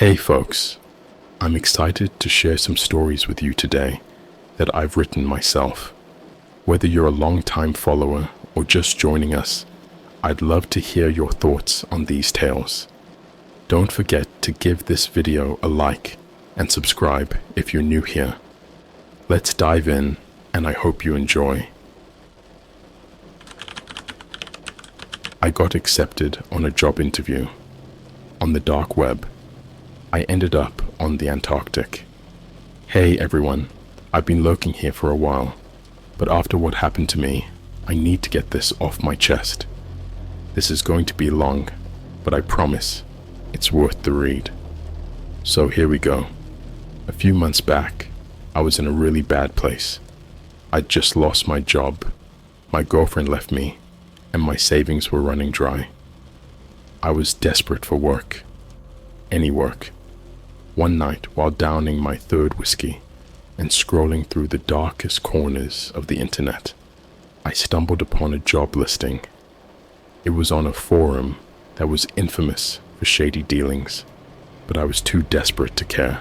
Hey folks, I'm excited to share some stories with you today that I've written myself. Whether you're a long-time follower or just joining us, I'd love to hear your thoughts on these tales. Don't forget to give this video a like and subscribe if you're new here. Let's dive in, and I hope you enjoy. I got accepted on a job interview on the dark web. I ended up on the Antarctic. Hey everyone, I've been lurking here for a while, but after what happened to me, I need to get this off my chest. This is going to be long, but I promise it's worth the read. So here we go. A few months back, I was in a really bad place. I'd just lost my job, my girlfriend left me, and my savings were running dry. I was desperate for work, any work. One night, while downing my third whiskey and scrolling through the darkest corners of the internet, I stumbled upon a job listing. It was on a forum that was infamous for shady dealings, but I was too desperate to care.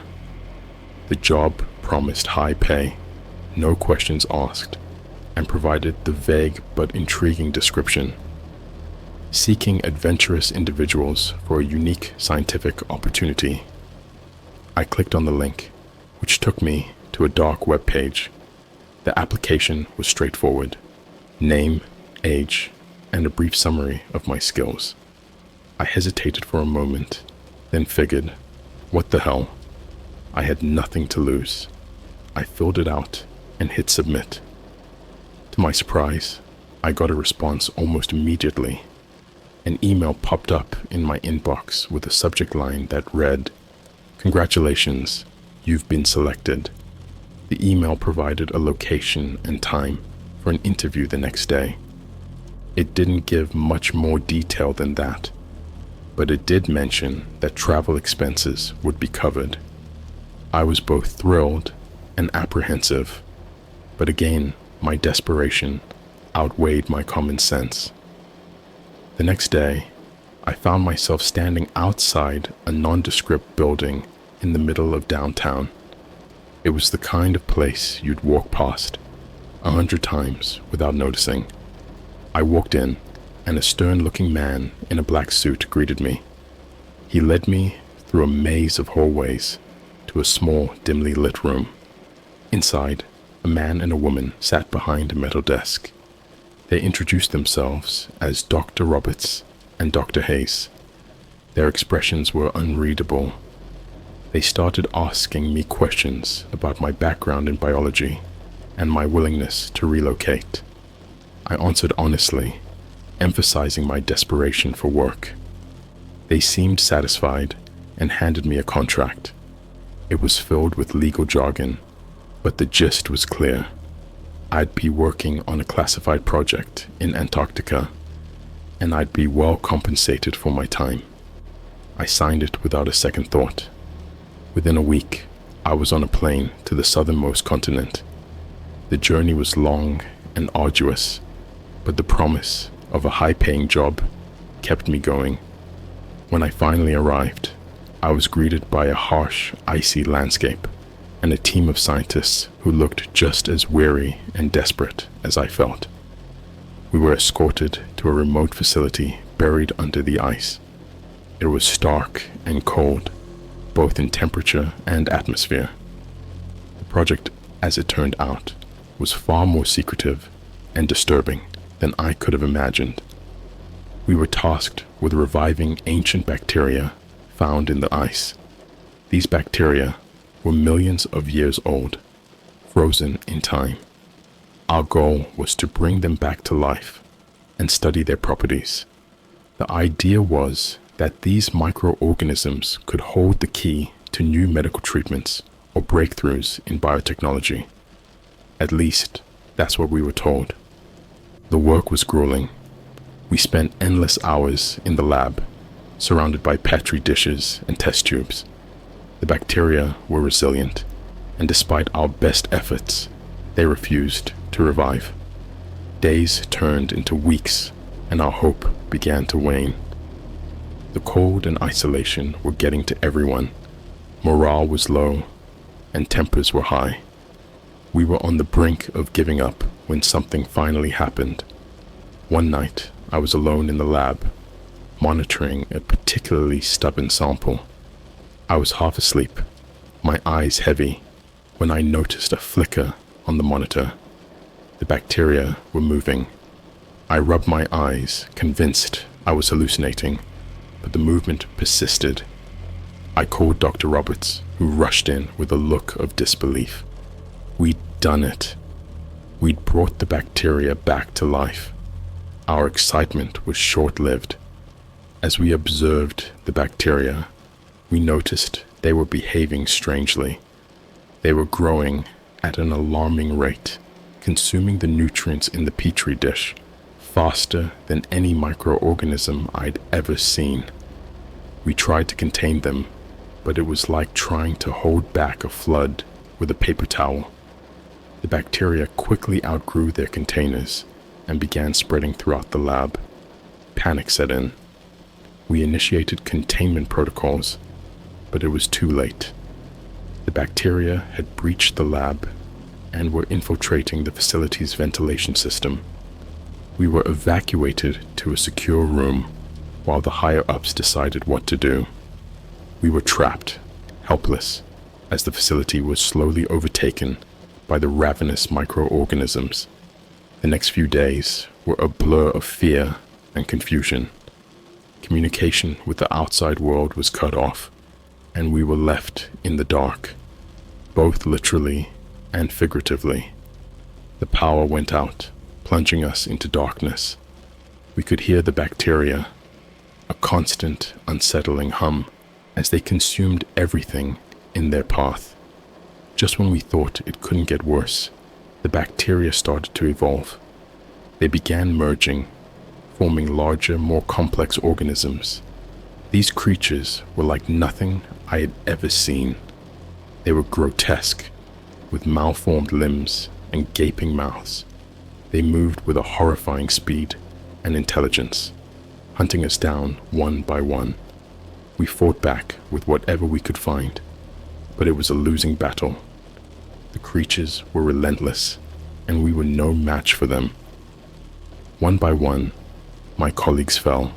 The job promised high pay, no questions asked, and provided the vague but intriguing description: seeking adventurous individuals for a unique scientific opportunity. I clicked on the link, which took me to a dark web page. The application was straightforward: name, age, and a brief summary of my skills. I hesitated for a moment, then figured, what the hell? I had nothing to lose. I filled it out and hit submit. To my surprise, I got a response almost immediately. An email popped up in my inbox with a subject line that read, "Congratulations, you've been selected." The email provided a location and time for an interview the next day. It didn't give much more detail than that, but it did mention that travel expenses would be covered. I was both thrilled and apprehensive, but again, my desperation outweighed my common sense. The next day, I found myself standing outside a nondescript building in the middle of downtown. It was the kind of place you'd walk past 100 times without noticing. I walked in, and a stern-looking man in a black suit greeted me. He led me through a maze of hallways to a small, dimly lit room. Inside, a man and a woman sat behind a metal desk. They introduced themselves as Dr. Roberts and Dr. Hayes. Their expressions were unreadable. They started asking me questions about my background in biology and my willingness to relocate. I answered honestly, emphasizing my desperation for work. They seemed satisfied and handed me a contract. It was filled with legal jargon, but the gist was clear. I'd be working on a classified project in Antarctica, and I'd be well compensated for my time. I signed it without a second thought. Within a week, I was on a plane to the southernmost continent. The journey was long and arduous, but the promise of a high-paying job kept me going. When I finally arrived, I was greeted by a harsh, icy landscape and a team of scientists who looked just as weary and desperate as I felt. We were escorted to a remote facility buried under the ice. It was stark and cold, both in temperature and atmosphere. The project, as it turned out, was far more secretive and disturbing than I could have imagined. We were tasked with reviving ancient bacteria found in the ice. These bacteria were millions of years old, frozen in time. Our goal was to bring them back to life and study their properties. The idea was that these microorganisms could hold the key to new medical treatments or breakthroughs in biotechnology. At least, that's what we were told. The work was grueling. We spent endless hours in the lab, surrounded by petri dishes and test tubes. The bacteria were resilient, and despite our best efforts, they refused to revive. Days turned into weeks, and our hope began to wane. The cold and isolation were getting to everyone, Morale was low, and tempers were high. We were on the brink of giving up when something finally happened. One night, I was alone in the lab, monitoring a particularly stubborn sample. I was half asleep, my eyes heavy, when I noticed a flicker on the monitor. The bacteria were moving. I rubbed my eyes, convinced I was hallucinating, but the movement persisted. I called Dr. Roberts, who rushed in with a look of disbelief. We'd done it. We'd brought the bacteria back to life. Our excitement was short-lived. As we observed the bacteria, we noticed they were behaving strangely. They were growing at an alarming rate, consuming the nutrients in the petri dish faster than any microorganism I'd ever seen. We tried to contain them, but it was like trying to hold back a flood with a paper towel. The bacteria quickly outgrew their containers and began spreading throughout the lab. Panic set in. We initiated containment protocols, but it was too late. The bacteria had breached the lab and were infiltrating the facility's ventilation system. We were evacuated to a secure room while the higher-ups decided what to do. We were trapped, helpless, as the facility was slowly overtaken by the ravenous microorganisms. The next few days were a blur of fear and confusion. Communication with the outside world was cut off, and we were left in the dark, both literally and figuratively. The power went out, plunging us into darkness. We could hear the bacteria, a constant, unsettling hum, as they consumed everything in their path. Just when we thought it couldn't get worse, the bacteria started to evolve. They began merging, forming larger, more complex organisms. These creatures were like nothing I had ever seen. They were grotesque, with malformed limbs and gaping mouths. They moved with a horrifying speed and intelligence, hunting us down one by one. We fought back with whatever we could find, but it was a losing battle. The creatures were relentless, and we were no match for them. One by one, my colleagues fell.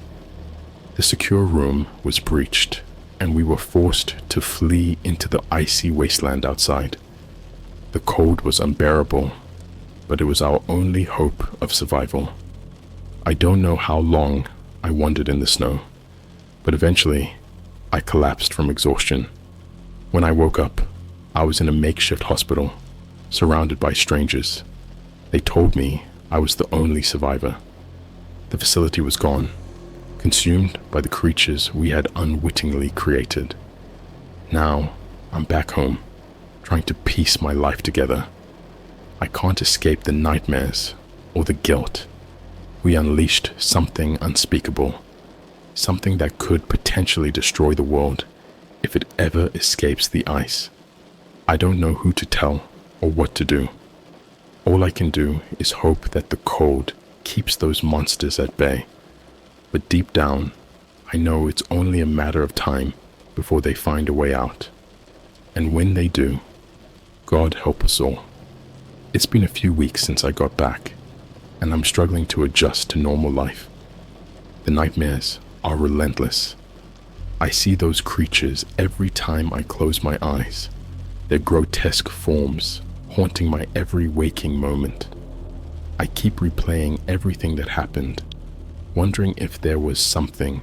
The secure room was breached, and we were forced to flee into the icy wasteland outside. The cold was unbearable, but it was our only hope of survival. I don't know how long I wandered in the snow, but eventually I collapsed from exhaustion. When I woke up, I was in a makeshift hospital, surrounded by strangers. They told me I was the only survivor. The facility was gone, consumed by the creatures we had unwittingly created. Now I'm back home, trying to piece my life together. I can't escape the nightmares or the guilt. We unleashed something unspeakable, something that could potentially destroy the world if it ever escapes the ice. I don't know who to tell or what to do. All I can do is hope that the cold keeps those monsters at bay. But deep down, I know it's only a matter of time before they find a way out. And when they do, God help us all. It's been a few weeks since I got back, and I'm struggling to adjust to normal life. The nightmares are relentless. I see those creatures every time I close my eyes, their grotesque forms haunting my every waking moment. I keep replaying everything that happened, wondering if there was something,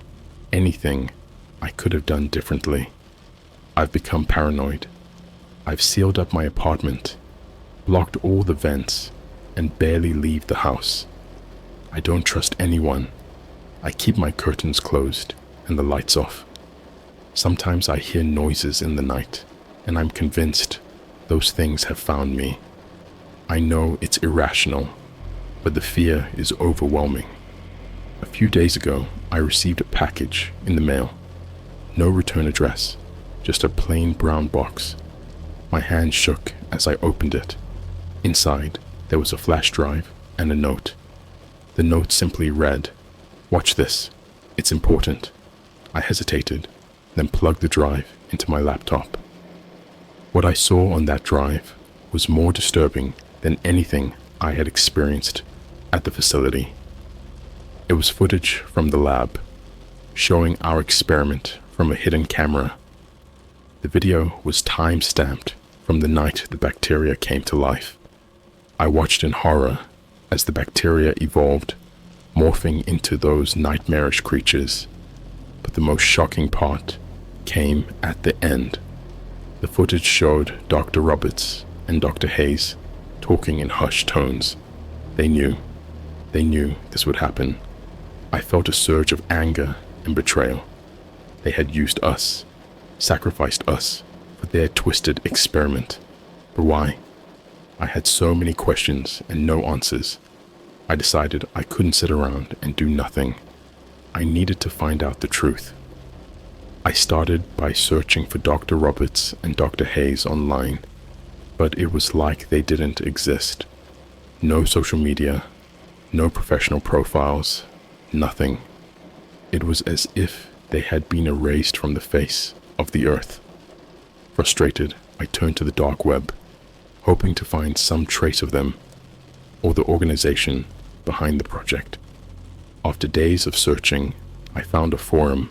anything, I could have done differently. I've become paranoid. I've sealed up my apartment, blocked all the vents, and barely leave the house. I don't trust anyone. I keep my curtains closed and the lights off. Sometimes I hear noises in the night, and I'm convinced those things have found me. I know it's irrational, but the fear is overwhelming. A few days ago, I received a package in the mail. No return address, just a plain brown box. My hand shook as I opened it. Inside, there was a flash drive and a note. The note simply read, "Watch this. It's important." I hesitated, then plugged the drive into my laptop. What I saw on that drive was more disturbing than anything I had experienced at the facility. It was footage from the lab, showing our experiment from a hidden camera. The video was time-stamped from the night the bacteria came to life. I watched in horror as the bacteria evolved, morphing into those nightmarish creatures. But the most shocking part came at the end. The footage showed Dr. Roberts and Dr. Hayes talking in hushed tones. They knew this would happen. I felt a surge of anger and betrayal. They had used us, sacrificed us for their twisted experiment. But why? I had so many questions and no answers. I decided I couldn't sit around and do nothing. I needed to find out the truth. I started by searching for Dr. Roberts and Dr. Hayes online, but it was like they didn't exist. No social media, no professional profiles, nothing. It was as if they had been erased from the face of the earth. Frustrated, I turned to the dark web, hoping to find some trace of them or the organization behind the project. After days of searching, I found a forum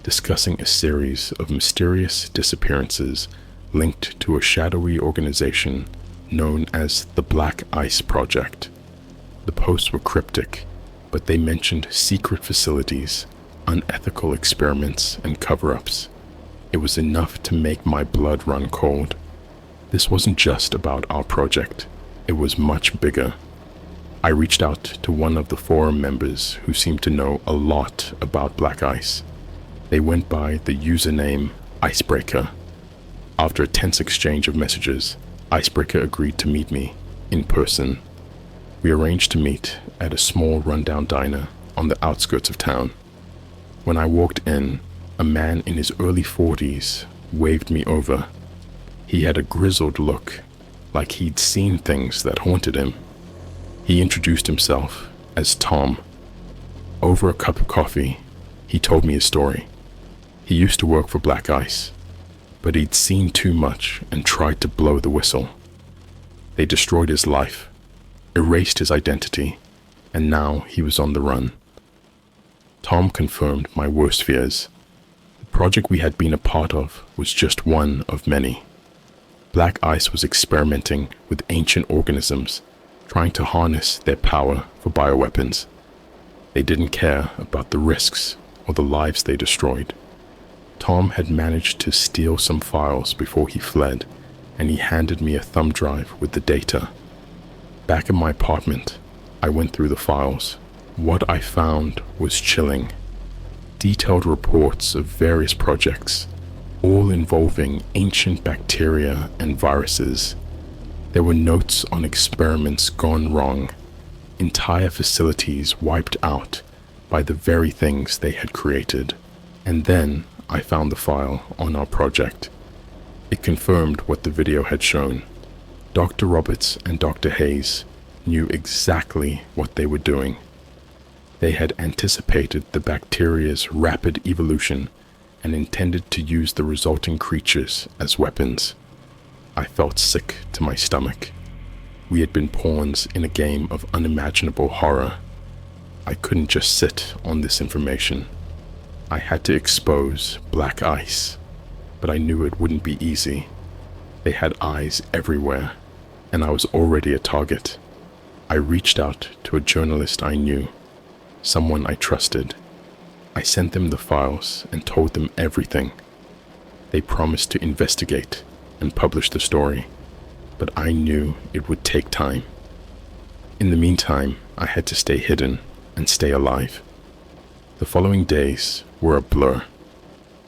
discussing a series of mysterious disappearances linked to a shadowy organization known as the Black Ice Project. The posts were cryptic, but they mentioned secret facilities, unethical experiments, and cover-ups. It was enough to make my blood run cold. This wasn't just about our project. It was much bigger. I reached out to one of the forum members who seemed to know a lot about black ice. They went by the username Icebreaker. After a tense exchange of messages, Icebreaker agreed to meet me in person. We arranged to meet at a small rundown diner on the outskirts of town. When I walked in, a man in his early 40s waved me over. He had a grizzled look, like he'd seen things that haunted him. He introduced himself as Tom. Over a cup of coffee, he told me his story. He used to work for Black Ice, but he'd seen too much and tried to blow the whistle. They destroyed his life, erased his identity, and now he was on the run. Tom confirmed my worst fears. The project we had been a part of was just one of many. Black Ice was experimenting with ancient organisms, trying to harness their power for bioweapons. They didn't care about the risks or the lives they destroyed. Tom had managed to steal some files before he fled, and he handed me a thumb drive with the data. Back in my apartment, I went through the files. What I found was chilling. Detailed reports of various projects, all involving ancient bacteria and viruses. There were notes on experiments gone wrong, entire facilities wiped out by the very things they had created. And then I found the file on our project. It confirmed what the video had shown. Dr. Roberts and Dr. Hayes knew exactly what they were doing. They had anticipated the bacteria's rapid evolution and intended to use the resulting creatures as weapons. I felt sick to my stomach. We had been pawns in a game of unimaginable horror. I couldn't just sit on this information. I had to expose Black Ice, but I knew it wouldn't be easy. They had eyes everywhere, and I was already a target. I reached out to a journalist I knew, someone I trusted. I sent them the files and told them everything. They promised to investigate and publish the story, but I knew it would take time. In the meantime, I had to stay hidden and stay alive. The following days were a blur.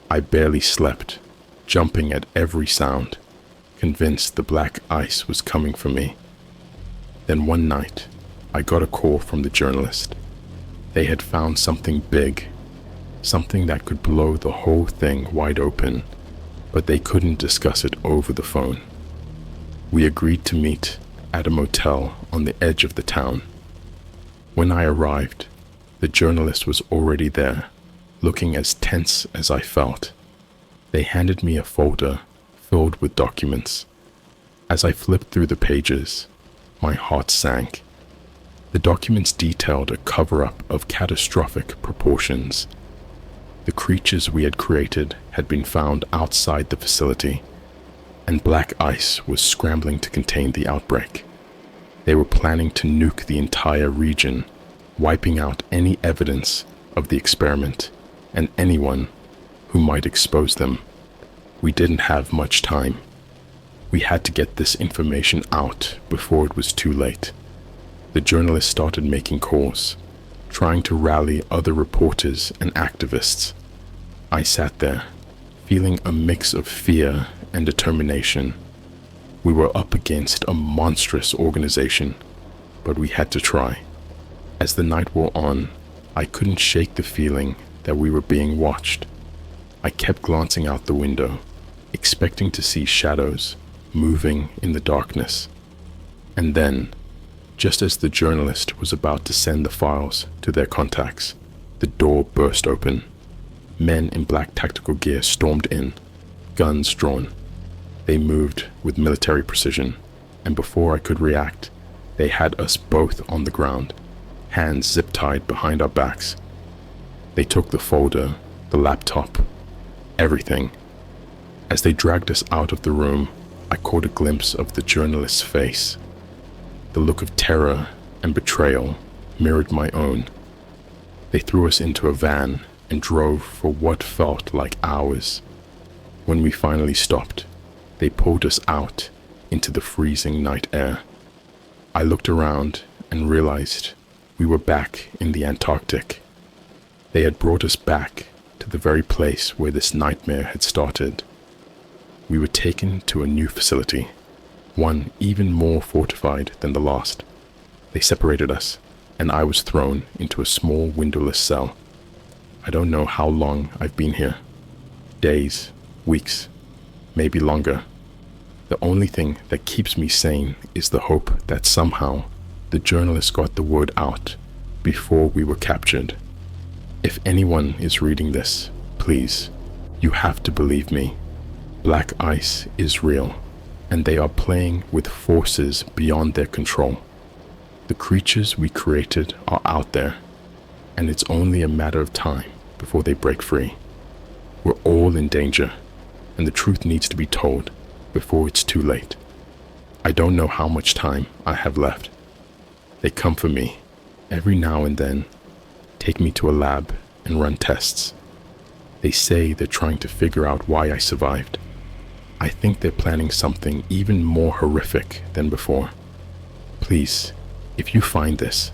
I barely slept, jumping at every sound, convinced the black ice was coming for me. Then one night, I got a call from the journalist. They had found something big, something that could blow the whole thing wide open, but they couldn't discuss it over the phone. We agreed to meet at a motel on the edge of the town. When I arrived, the journalist was already there, looking as tense as I felt. They handed me a folder filled with documents. As I flipped through the pages, my heart sank. The documents detailed a cover-up of catastrophic proportions. The creatures we had created had been found outside the facility, and black ice was scrambling to contain the outbreak. They were planning to nuke the entire region, wiping out any evidence of the experiment and anyone who might expose them. We didn't have much time. We had to get this information out before it was too late. The journalists started making calls, trying to rally other reporters and activists. I sat there, feeling a mix of fear and determination. We were up against a monstrous organization, but we had to try. As the night wore on, I couldn't shake the feeling that we were being watched. I kept glancing out the window, expecting to see shadows moving in the darkness. And then, just as the journalist was about to send the files to their contacts, the door burst open. Men in black tactical gear stormed in, guns drawn. They moved with military precision, and before I could react, they had us both on the ground, hands zip-tied behind our backs. They took the folder, the laptop, everything. As they dragged us out of the room, I caught a glimpse of the journalist's face. The look of terror and betrayal mirrored my own. They threw us into a van and drove for what felt like hours. When we finally stopped, they pulled us out into the freezing night air. I looked around and realized we were back in the Antarctic. They had brought us back to the very place where this nightmare had started. We were taken to a new facility, one even more fortified than the last. They separated us, and I was thrown into a small windowless cell. I don't know how long I've been here. Days, weeks, maybe longer. The only thing that keeps me sane is the hope that somehow the journalists got the word out before we were captured. If anyone is reading this, please, you have to believe me. Black ice is real, and they are playing with forces beyond their control. The creatures we created are out there, and it's only a matter of time before they break free. We're all in danger, and the truth needs to be told before it's too late. I don't know how much time I have left. They come for me every now and then, take me to a lab and run tests. They say they're trying to figure out why I survived. I think they're planning something even more horrific than before. Please, if you find this,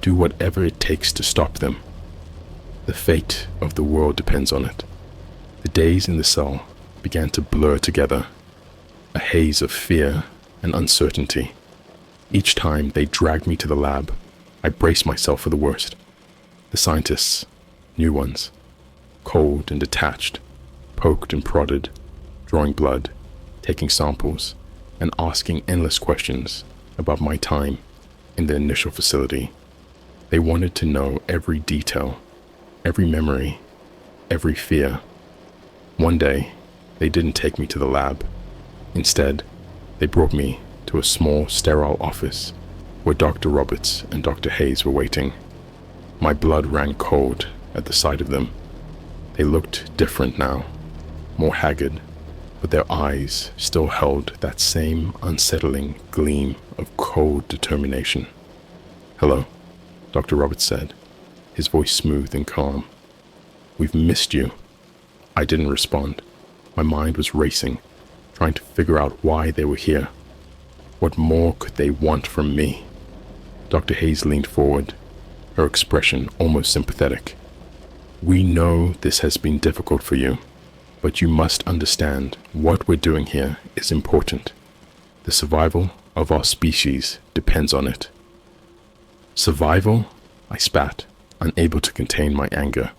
do whatever it takes to stop them. The fate of the world depends on it. The days in the cell began to blur together, a haze of fear and uncertainty. Each time they dragged me to the lab, I braced myself for the worst. The scientists, new ones, cold and detached, poked and prodded, drawing blood, taking samples, and asking endless questions about my time in the initial facility. They wanted to know every detail, every memory, every fear. One day, they didn't take me to the lab. Instead, they brought me to a small, sterile office where Dr. Roberts and Dr. Hayes were waiting. My blood ran cold at the sight of them. They looked different now, more haggard, but their eyes still held that same unsettling gleam of cold determination. "Hello," Dr. Roberts said, his voice smooth and calm. "We've missed you." I didn't respond. My mind was racing, trying to figure out why they were here. What more could they want from me? Dr. Hayes leaned forward, her expression almost sympathetic. "We know this has been difficult for you, but you must understand what we're doing here is important. The survival of our species depends on it." "Survival?" I spat, unable to contain my anger.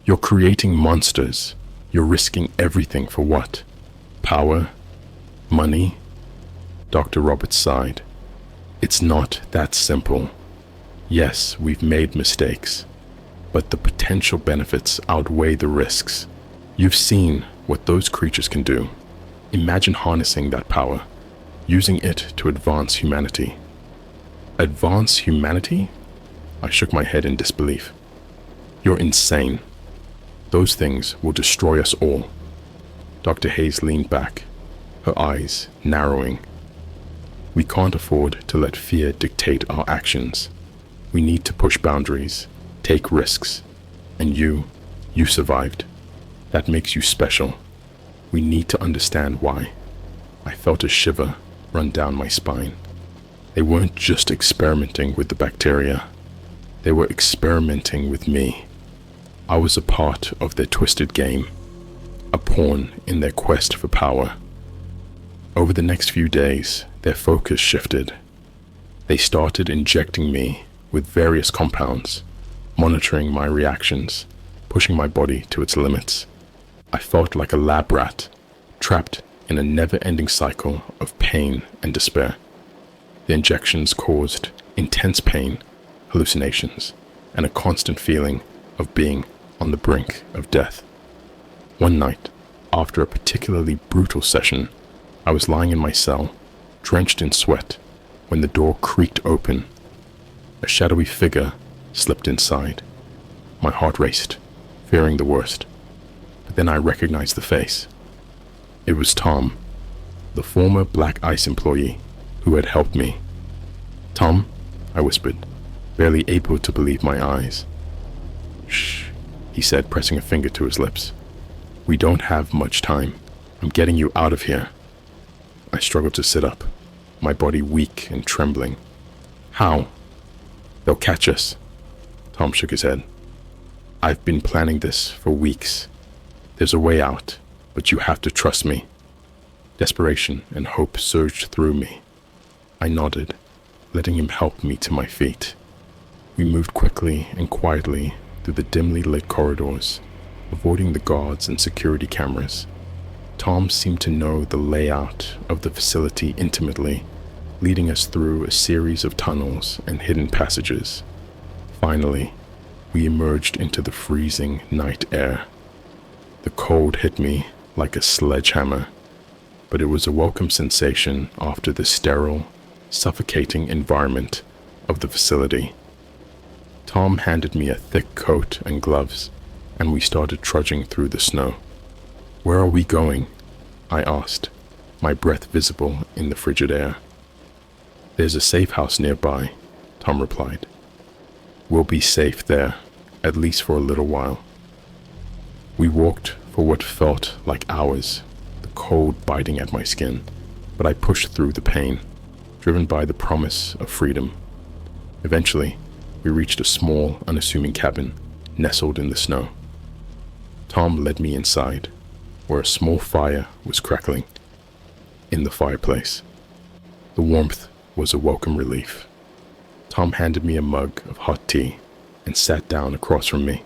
"You're creating monsters. You're risking everything for what? Power? Money?" Dr. Roberts sighed. "It's not that simple. Yes, we've made mistakes, but the potential benefits outweigh the risks. You've seen what those creatures can do. Imagine harnessing that power, using it to advance humanity. Advance humanity? I shook my head in disbelief. You're insane. Those things will destroy us all. Dr. Hayes leaned back, her eyes narrowing. We can't afford to let fear dictate our actions. We need to push boundaries, take risks. And you survived. That makes you special. We need to understand why. I felt a shiver run down my spine. They weren't just experimenting with the bacteria. They were experimenting with me. I was a part of their twisted game, a pawn in their quest for power. Over the next few days, their focus shifted. They started injecting me with various compounds, monitoring my reactions, pushing my body to its limits. I felt like a lab rat, trapped in a never-ending cycle of pain and despair. The injections caused intense pain, hallucinations, and a constant feeling of being on the brink of death. One night, after a particularly brutal session, I was lying in my cell, drenched in sweat, when the door creaked open. A shadowy figure slipped inside. My heart raced, fearing the worst. But then I recognized the face. It was Tom, the former Black Ice employee who had helped me. "Tom," I whispered, barely able to believe my eyes. "Shh," he said, pressing a finger to his lips. "We don't have much time. I'm getting you out of here." I struggled to sit up, my body weak and trembling. "How?" "They'll catch us." Tom shook his head. "I've been planning this for weeks. There's a way out, but you have to trust me." Desperation and hope surged through me. I nodded, letting him help me to my feet. We moved quickly and quietly through the dimly lit corridors, avoiding the guards and security cameras. Tom seemed to know the layout of the facility intimately, leading us through a series of tunnels and hidden passages. Finally, we emerged into the freezing night air. The cold hit me like a sledgehammer, but it was a welcome sensation after the sterile, suffocating environment of the facility. Tom handed me a thick coat and gloves, and we started trudging through the snow. "Where are we going?" I asked, my breath visible in the frigid air. "There's a safe house nearby," Tom replied. "We'll be safe there, at least for a little while." We walked for what felt like hours, the cold biting at my skin, but I pushed through the pain, driven by the promise of freedom. Eventually, we reached a small, unassuming cabin nestled in the snow. Tom led me inside, where a small fire was crackling. In the fireplace, the warmth was a welcome relief. Tom handed me a mug of hot tea and sat down across from me.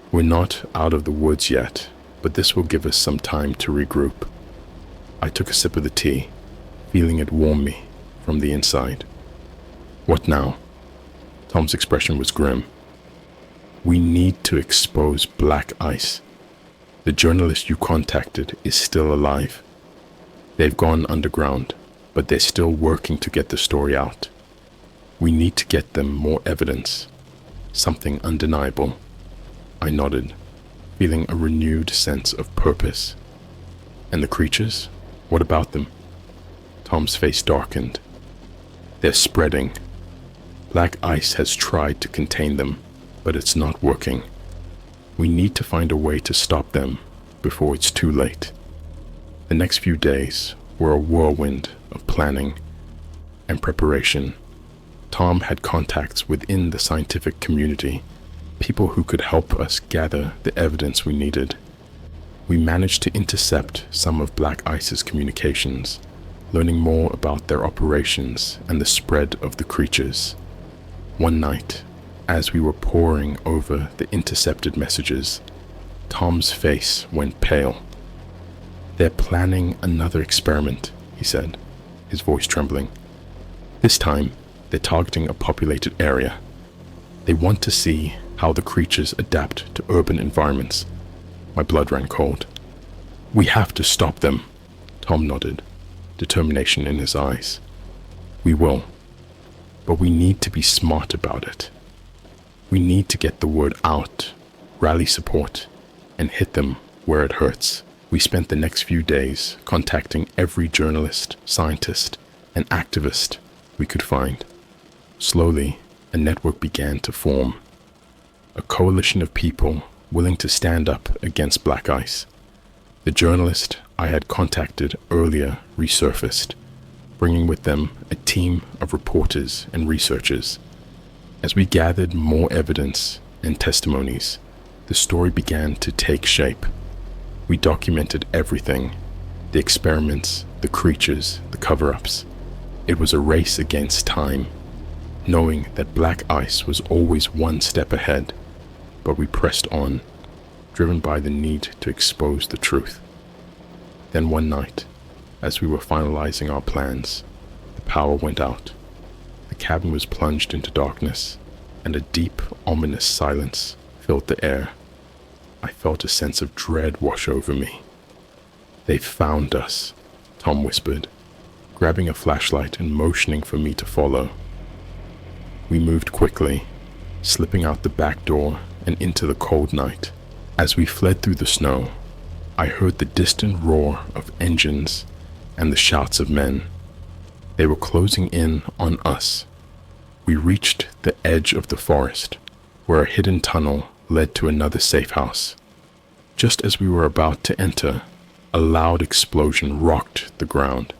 "We're not out of the woods yet, but this will give us some time to regroup." I took a sip of the tea, feeling it warm me from the inside. "What now?" Tom's expression was grim. "We need to expose Black Ice. The journalist you contacted is still alive. They've gone underground, but they're still working to get the story out. We need to get them more evidence, something undeniable." I nodded, feeling a renewed sense of purpose. "And the creatures? What about them?" Tom's face darkened. "They're spreading. Black Ice has tried to contain them, but it's not working. We need to find a way to stop them before it's too late." The next few days were a whirlwind of planning and preparation. Tom had contacts within the scientific community, people who could help us gather the evidence we needed. We managed to intercept some of Black Ice's communications, learning more about their operations and the spread of the creatures. One night, as we were poring over the intercepted messages, Tom's face went pale. "They're planning another experiment," he said, his voice trembling. "This time, they're targeting a populated area. They want to see how the creatures adapt to urban environments." My blood ran cold. "We have to stop them," Tom nodded, determination in his eyes. We will, but we need to be smart about it. We need to get the word out, rally support, and hit them where it hurts. We spent the next few days contacting every journalist, scientist, and activist we could find. Slowly, a network began to form. A coalition of people willing to stand up against black ice. The journalist I had contacted earlier resurfaced, bringing with them a team of reporters and researchers. As we gathered more evidence and testimonies, the story began to take shape. We documented everything, the experiments, the creatures, the cover-ups. It was a race against time, knowing that black ice was always one step ahead, but we pressed on, driven by the need to expose the truth. Then one night, as we were finalizing our plans, the power went out. The cabin was plunged into darkness, and a deep, ominous silence filled the air. I felt a sense of dread wash over me. "They've found us," Tom whispered, grabbing a flashlight and motioning for me to follow. We moved quickly, slipping out the back door and into the cold night. As we fled through the snow, I heard the distant roar of engines and the shouts of men. They were closing in on us. We reached the edge of the forest, where a hidden tunnel led to another safe house. Just as we were about to enter, a loud explosion rocked the ground.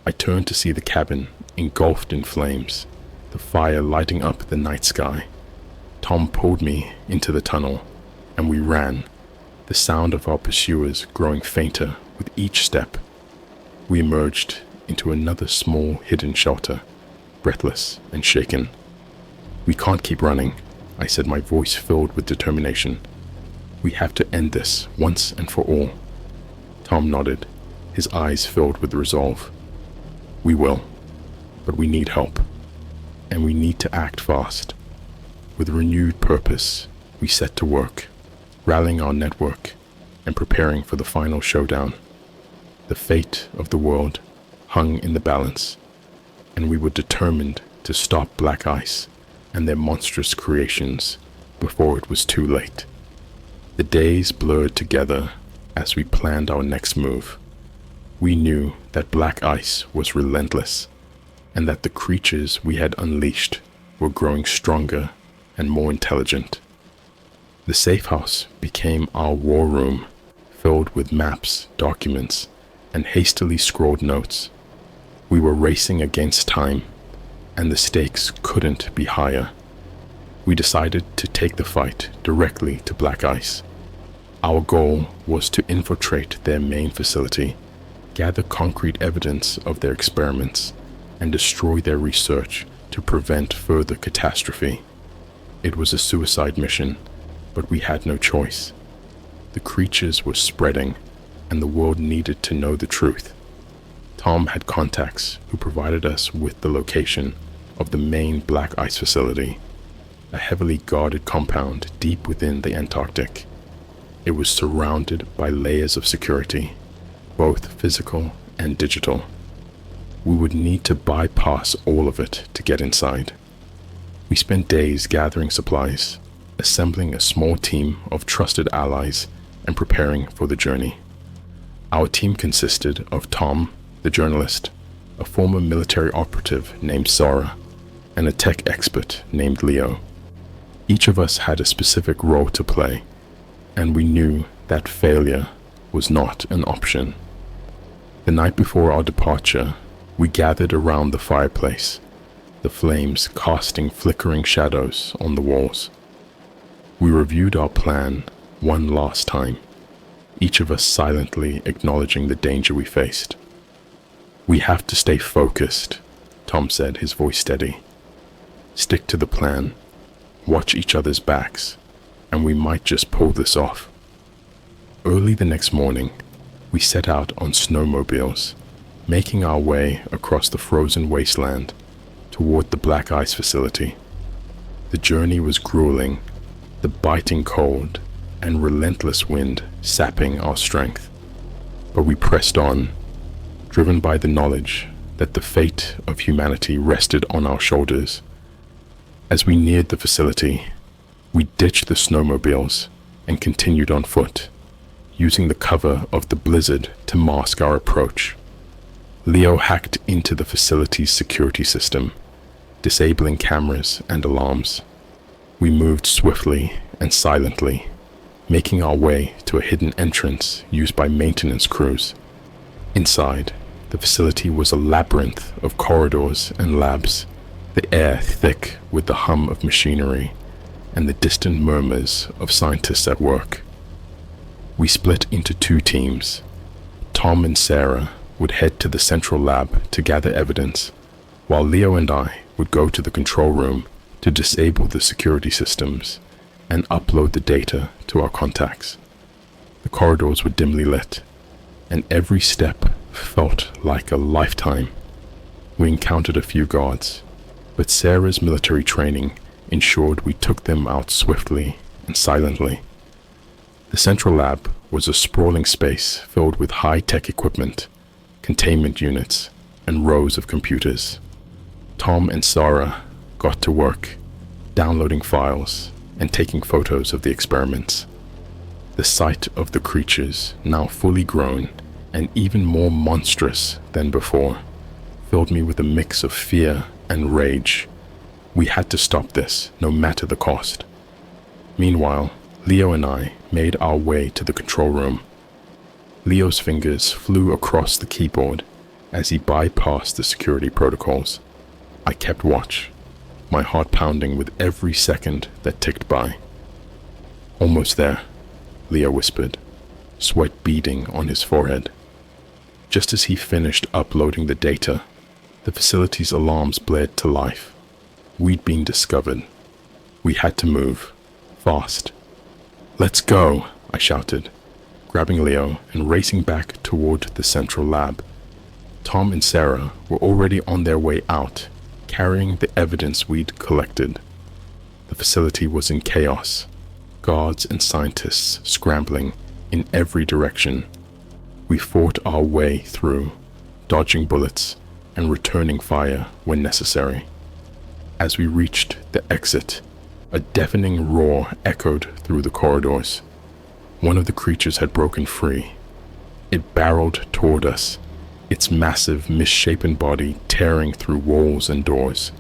I turned to see the cabin engulfed in flames, the fire lighting up the night sky. Tom pulled me into the tunnel, and we ran, the sound of our pursuers growing fainter with each step. We emerged into another small hidden shelter, breathless and shaken. "We can't keep running," I said, my voice filled with determination. "We have to end this once and for all." Tom nodded, his eyes filled with resolve. "We will, but we need help, and we need to act fast." With renewed purpose, we set to work, rallying our network and preparing for the final showdown. The fate of the world hung in the balance, and we were determined to stop black ice and their monstrous creations before it was too late. The days blurred together as we planned our next move. We knew that black ice was relentless, and that the creatures we had unleashed were growing stronger and more intelligent. The safe house became our war room, filled with maps, documents, and hastily scrawled notes. We were racing against time, and the stakes couldn't be higher. We decided to take the fight directly to black ice. Our goal was to infiltrate their main facility, gather concrete evidence of their experiments, and destroy their research to prevent further catastrophe. It was a suicide mission, but we had no choice. The creatures were spreading, and the world needed to know the truth. Tom had contacts who provided us with the location of the main black ice facility, a heavily guarded compound deep within the Antarctic. It was surrounded by layers of security, both physical and digital. We would need to bypass all of it to get inside. We spent days gathering supplies, assembling a small team of trusted allies, and preparing for the journey. Our team consisted of Tom, the journalist, a former military operative named Sarah, and a tech expert named Leo. Each of us had a specific role to play, and we knew that failure was not an option. The night before our departure, we gathered around the fireplace, the flames casting flickering shadows on the walls. We reviewed our plan one last time, each of us silently acknowledging the danger we faced. "We have to stay focused," Tom said, his voice steady. "Stick to the plan, watch each other's backs, and we might just pull this off." Early the next morning, we set out on snowmobiles, making our way across the frozen wasteland toward the black ice facility. The journey was grueling, the biting cold and relentless wind sapping our strength. But we pressed on, driven by the knowledge that the fate of humanity rested on our shoulders. As we neared the facility, we ditched the snowmobiles and continued on foot, using the cover of the blizzard to mask our approach. Leo hacked into the facility's security system, disabling cameras and alarms. We moved swiftly and silently, making our way to a hidden entrance used by maintenance crews. Inside, the facility was a labyrinth of corridors and labs, the air thick with the hum of machinery and the distant murmurs of scientists at work. We split into two teams. Tom and Sarah would head to the central lab to gather evidence, while Leo and I would go to the control room to disable the security systems and upload the data to our contacts. The corridors were dimly lit, and every step felt like a lifetime. We encountered a few guards, but Sarah's military training ensured we took them out swiftly and silently. The central lab was a sprawling space filled with high-tech equipment, containment units, and rows of computers. Tom and Sarah got to work, downloading files and taking photos of the experiments. The sight of the creatures, now fully grown and even more monstrous than before, filled me with a mix of fear and rage. We had to stop this, no matter the cost. Meanwhile, Leo and I made our way to the control room. Leo's fingers flew across the keyboard as he bypassed the security protocols. I kept watch, my heart pounding with every second that ticked by. "Almost there," Leo whispered, sweat beading on his forehead. Just as he finished uploading the data, the facility's alarms blared to life. We'd been discovered. We had to move, fast. "Let's go," I shouted, grabbing Leo and racing back toward the central lab. Tom and Sarah were already on their way out, carrying the evidence we'd collected. The facility was in chaos, guards and scientists scrambling in every direction. We fought our way through, dodging bullets and returning fire when necessary. As we reached the exit, a deafening roar echoed through the corridors. One of the creatures had broken free. It barreled toward us, its massive, misshapen body tearing through walls and doors.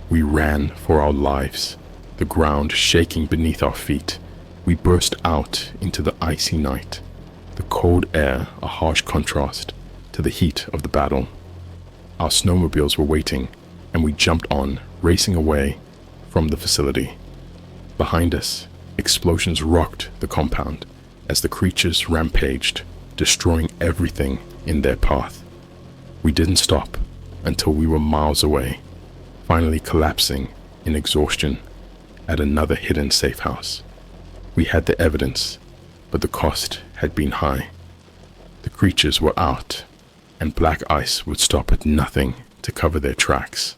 We ran for our lives, the ground shaking beneath our feet. We burst out into the icy night, the cold air a harsh contrast to the heat of the battle. Our snowmobiles were waiting, and we jumped on, racing away from the facility. Behind us, explosions rocked the compound as the creatures rampaged, destroying everything in their path. We didn't stop until we were miles away, finally collapsing in exhaustion at another hidden safe house. We had the evidence, but the cost had been high. The creatures were out, and black ice would stop at nothing to cover their tracks.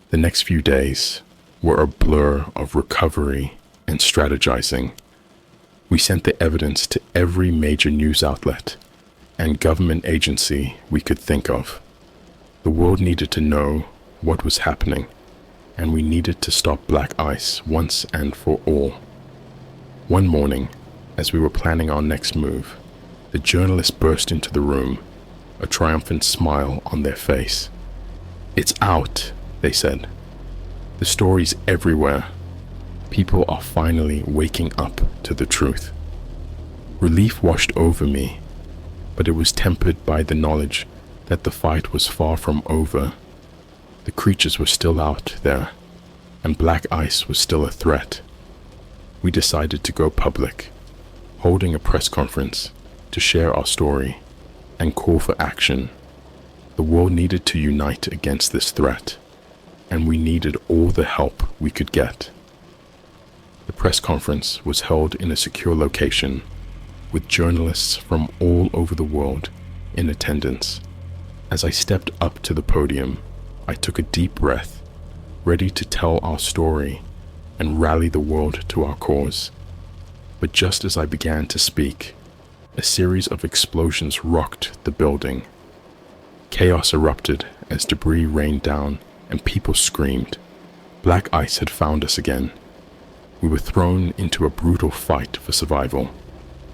The next few days were a blur of recovery and strategizing. We sent the evidence to every major news outlet and government agency we could think of. The world needed to know what was happening, and we needed to stop black ice once and for all. One morning, as we were planning our next move, the journalists burst into the room, a triumphant smile on their face. "It's out," they said. "The story's everywhere. People are finally waking up to the truth." Relief washed over me, but it was tempered by the knowledge that the fight was far from over. The creatures were still out there, and black ice was still a threat. We decided to go public, holding a press conference to share our story and call for action. The world needed to unite against this threat, and we needed all the help we could get. The press conference was held in a secure location, with journalists from all over the world in attendance. As I stepped up to the podium, I took a deep breath, ready to tell our story and rally the world to our cause. But just as I began to speak, a series of explosions rocked the building. Chaos erupted as debris rained down and people screamed. Black ice had found us again. We were thrown into a brutal fight for survival,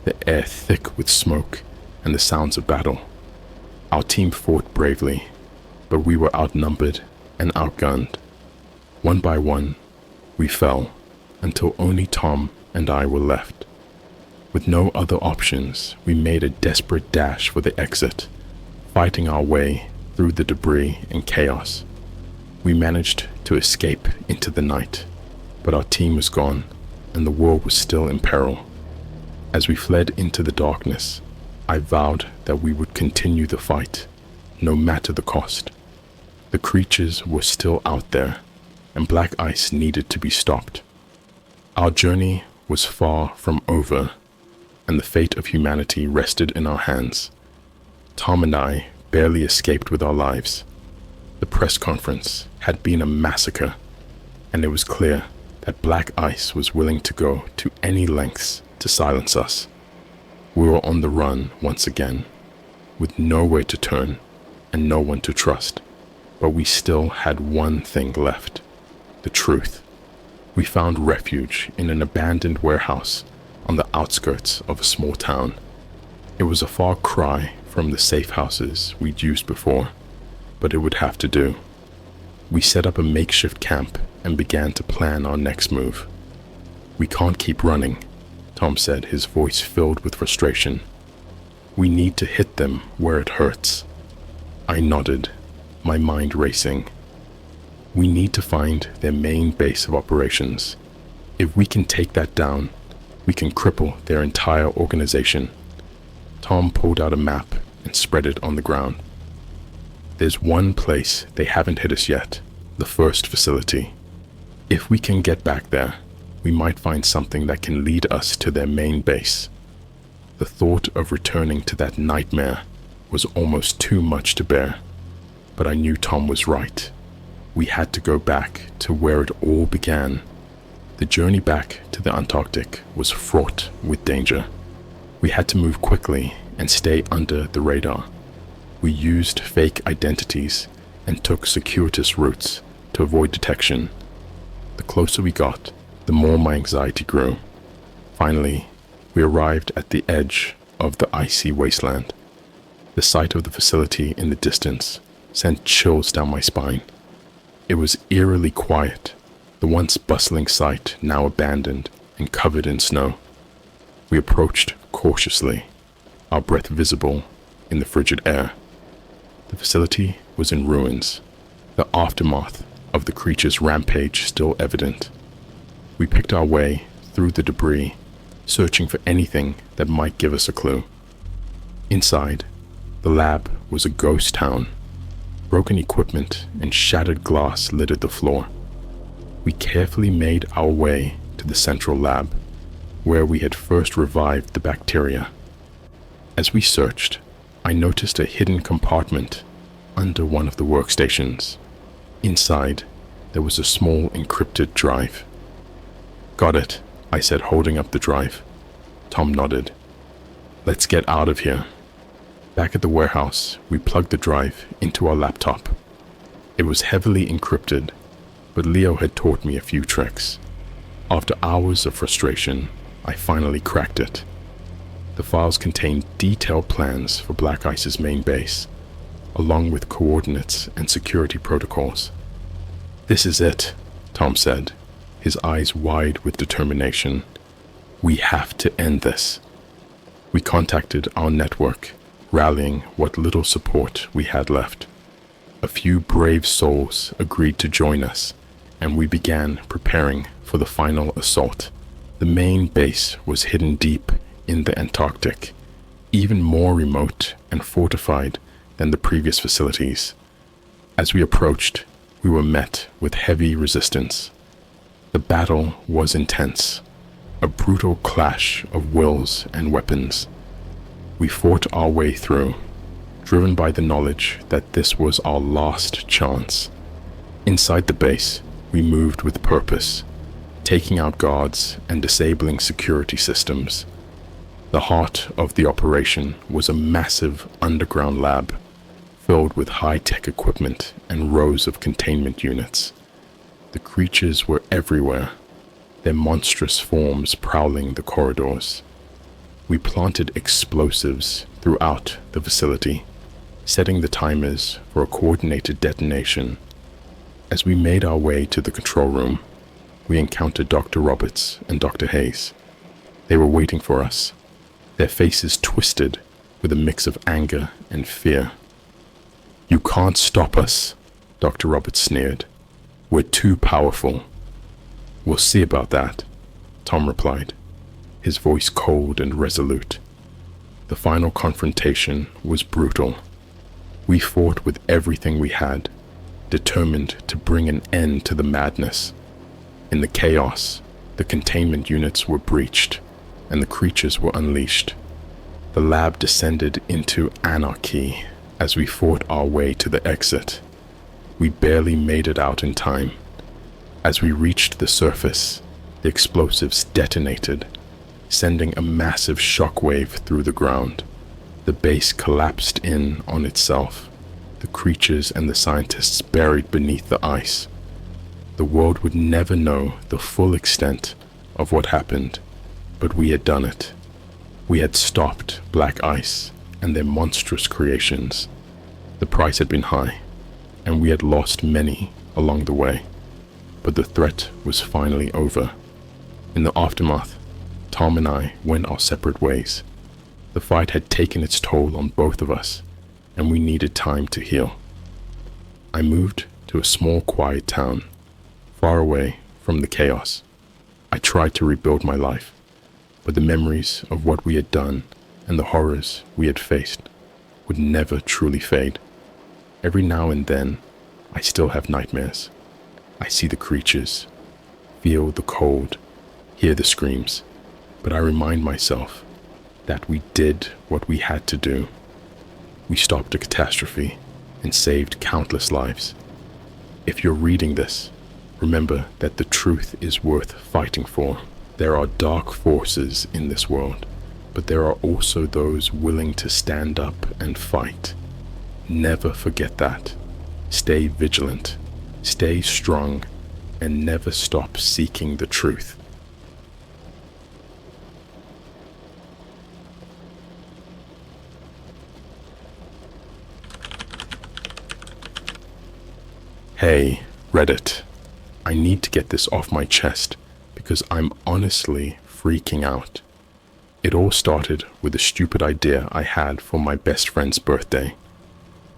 the air thick with smoke and the sounds of battle. Our team fought bravely, but we were outnumbered and outgunned. One by one, we fell until only Tom and I were left. With no other options, we made a desperate dash for the exit, fighting our way through the debris and chaos. We managed to escape into the night, but our team was gone and the world was still in peril. As we fled into the darkness, I vowed that we would continue the fight, no matter the cost. The creatures were still out there, and black ice needed to be stopped. Our journey was far from over, and the fate of humanity rested in our hands. Tom and I barely escaped with our lives. The press conference had been a massacre, and it was clear that black ice was willing to go to any lengths to silence us. We were on the run once again, with nowhere to turn and no one to trust. But we still had one thing left: the truth. We found refuge in an abandoned warehouse on the outskirts of a small town. It was a far cry from the safe houses we'd used before, but it would have to do. We set up a makeshift camp and began to plan our next move. "We can't keep running," Tom said, his voice filled with frustration. "We need to hit them where it hurts." I nodded, my mind racing. "We need to find their main base of operations. If we can take that down, we can cripple their entire organization." Tom pulled out a map and spread it on the ground. "There's one place they haven't hit us yet, the first facility. If we can get back there, we might find something that can lead us to their main base." The thought of returning to that nightmare was almost too much to bear, but I knew Tom was right. We had to go back to where it all began. The journey back to the Antarctic was fraught with danger. We had to move quickly and stay under the radar. We used fake identities and took circuitous routes to avoid detection. The closer we got, the more my anxiety grew. Finally, we arrived at the edge of the icy wasteland. The sight of the facility in the distance sent chills down my spine. It was eerily quiet, the once bustling site now abandoned and covered in snow. We approached cautiously, our breath visible in the frigid air. The facility was in ruins, the aftermath of the creature's rampage still evident. We picked our way through the debris, searching for anything that might give us a clue. Inside, the lab was a ghost town. Broken equipment and shattered glass littered the floor. We carefully made our way to the central lab, where we had first revived the bacteria. As we searched, I noticed a hidden compartment under one of the workstations. Inside, there was a small encrypted drive. "Got it," I said, holding up the drive. Tom nodded. "Let's get out of here." Back at the warehouse, we plugged the drive into our laptop. It was heavily encrypted, but Leo had taught me a few tricks. After hours of frustration, I finally cracked it. The files contained detailed plans for Black Ice's main base, along with coordinates and security protocols. "This is it," Tom said, his eyes wide with determination. "We have to end this." We contacted our network, rallying what little support we had left. A few brave souls agreed to join us, and we began preparing for the final assault. The main base was hidden deep in the Antarctic, even more remote and fortified than the previous facilities. As we approached, we were met with heavy resistance. The battle was intense, a brutal clash of wills and weapons. We fought our way through, driven by the knowledge that this was our last chance. Inside the base, we moved with purpose, taking out guards and disabling security systems. The heart of the operation was a massive underground lab, filled with high-tech equipment and rows of containment units. The creatures were everywhere, their monstrous forms prowling the corridors. We planted explosives throughout the facility, setting the timers for a coordinated detonation. As we made our way to the control room, we encountered Dr. Roberts and Dr. Hayes. They were waiting for us, their faces twisted with a mix of anger and fear. "You can't stop us," Dr. Roberts sneered. "We're too powerful." "We'll see about that," Tom replied, his voice cold and resolute. The final confrontation was brutal. We fought with everything we had, determined to bring an end to the madness. In the chaos, the containment units were breached, and the creatures were unleashed. The lab descended into anarchy as we fought our way to the exit. We barely made it out in time. As we reached the surface, the explosives detonated, sending a massive shockwave through the ground. The base collapsed in on itself, the creatures and the scientists buried beneath the ice. The world would never know the full extent of what happened, but we had done it. We had stopped black ice and their monstrous creations. The price had been high, and we had lost many along the way, but the threat was finally over. In the aftermath, Tom and I went our separate ways. The fight had taken its toll on both of us, and we needed time to heal. I moved to a small, quiet town, far away from the chaos. I tried to rebuild my life, but the memories of what we had done and the horrors we had faced would never truly fade. Every now and then, I still have nightmares. I see the creatures, feel the cold, hear the screams, but I remind myself that we did what we had to do. We stopped a catastrophe and saved countless lives. If you're reading this, remember that the truth is worth fighting for. There are dark forces in this world, but there are also those willing to stand up and fight. Never forget that. Stay vigilant, stay strong, and never stop seeking the truth. Hey, Reddit. I need to get this off my chest because I'm honestly freaking out. It all started with a stupid idea I had for my best friend's birthday.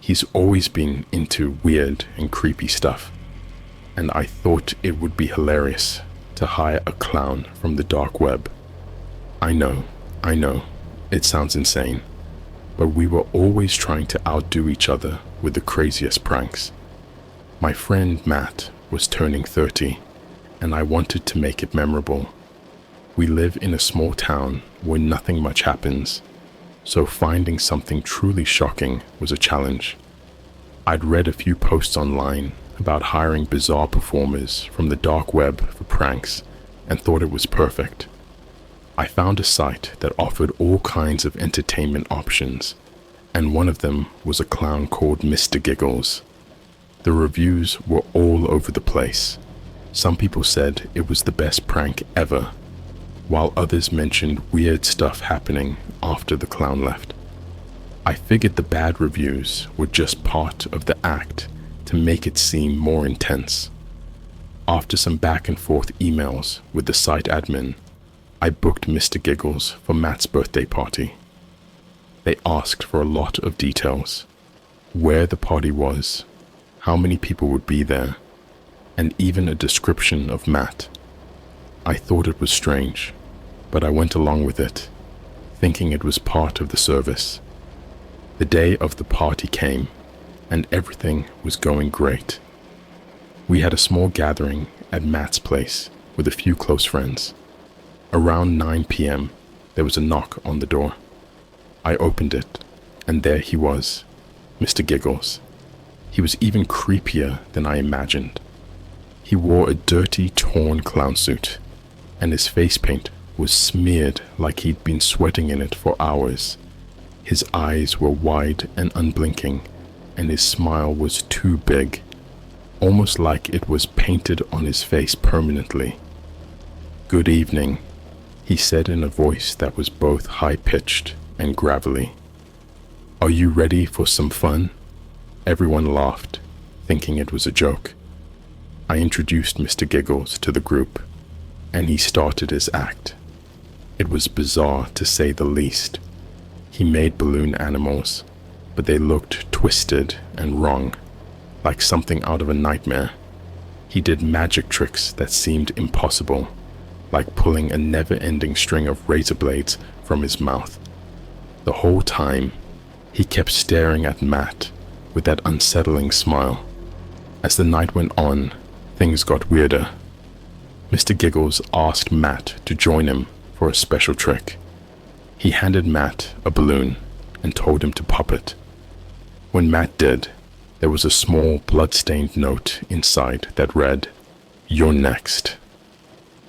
He's always been into weird and creepy stuff, and I thought it would be hilarious to hire a clown from the dark web. I know, it sounds insane, but we were always trying to outdo each other with the craziest pranks. My friend Matt was turning 30, and I wanted to make it memorable. We live in a small town where nothing much happens, so finding something truly shocking was a challenge. I'd read a few posts online about hiring bizarre performers from the dark web for pranks and thought it was perfect. I found a site that offered all kinds of entertainment options, and one of them was a clown called Mr. Giggles. The reviews were all over the place. Some people said it was the best prank ever, while others mentioned weird stuff happening after the clown left. I figured the bad reviews were just part of the act to make it seem more intense. After some back and forth emails with the site admin, I booked Mr. Giggles for Matt's birthday party. They asked for a lot of details: where the party was, how many people would be there, and even a description of Matt. I thought it was strange, but I went along with it, thinking it was part of the service. The day of the party came, and everything was going great. We had a small gathering at Matt's place with a few close friends. Around 9 p.m., there was a knock on the door. I opened it, and there he was, Mr. Giggles. He was even creepier than I imagined. He wore a dirty, torn clown suit, and his face paint was smeared like he'd been sweating in it for hours. His eyes were wide and unblinking, and his smile was too big, almost like it was painted on his face permanently. "Good evening," he said in a voice that was both high-pitched and gravelly. "Are you ready for some fun?" Everyone laughed, thinking it was a joke. I introduced Mr. Giggles to the group, and he started his act. It was bizarre to say the least. He made balloon animals, but they looked twisted and wrong, like something out of a nightmare. He did magic tricks that seemed impossible, like pulling a never-ending string of razor blades from his mouth. The whole time, he kept staring at Matt with that unsettling smile. As the night went on, things got weirder. Mr. Giggles asked Matt to join him for a special trick. He handed Matt a balloon and told him to pop it. When Matt did, there was a small blood-stained note inside that read, "You're next."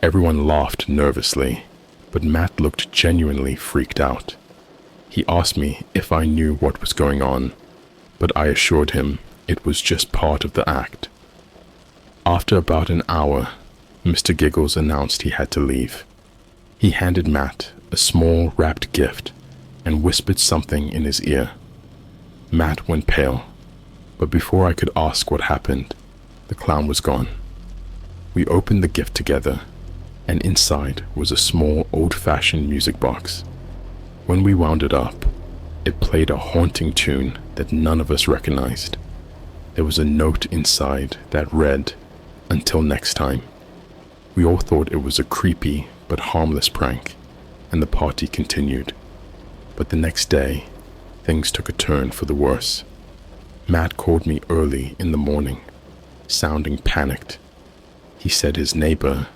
Everyone laughed nervously, but Matt looked genuinely freaked out. He asked me if I knew what was going on, but I assured him it was just part of the act. After about an hour, Mr. Giggles announced he had to leave. He handed Matt a small wrapped gift and whispered something in his ear. Matt went pale, but before I could ask what happened, the clown was gone. We opened the gift together, and inside was a small old-fashioned music box. When we wound it up, it played a haunting tune that none of us recognized. There was a note inside that read, "Until next time." We all thought it was a creepy but harmless prank, and the party continued. But the next day, things took a turn for the worse. Matt called me early in the morning, sounding panicked. He said his neighbor,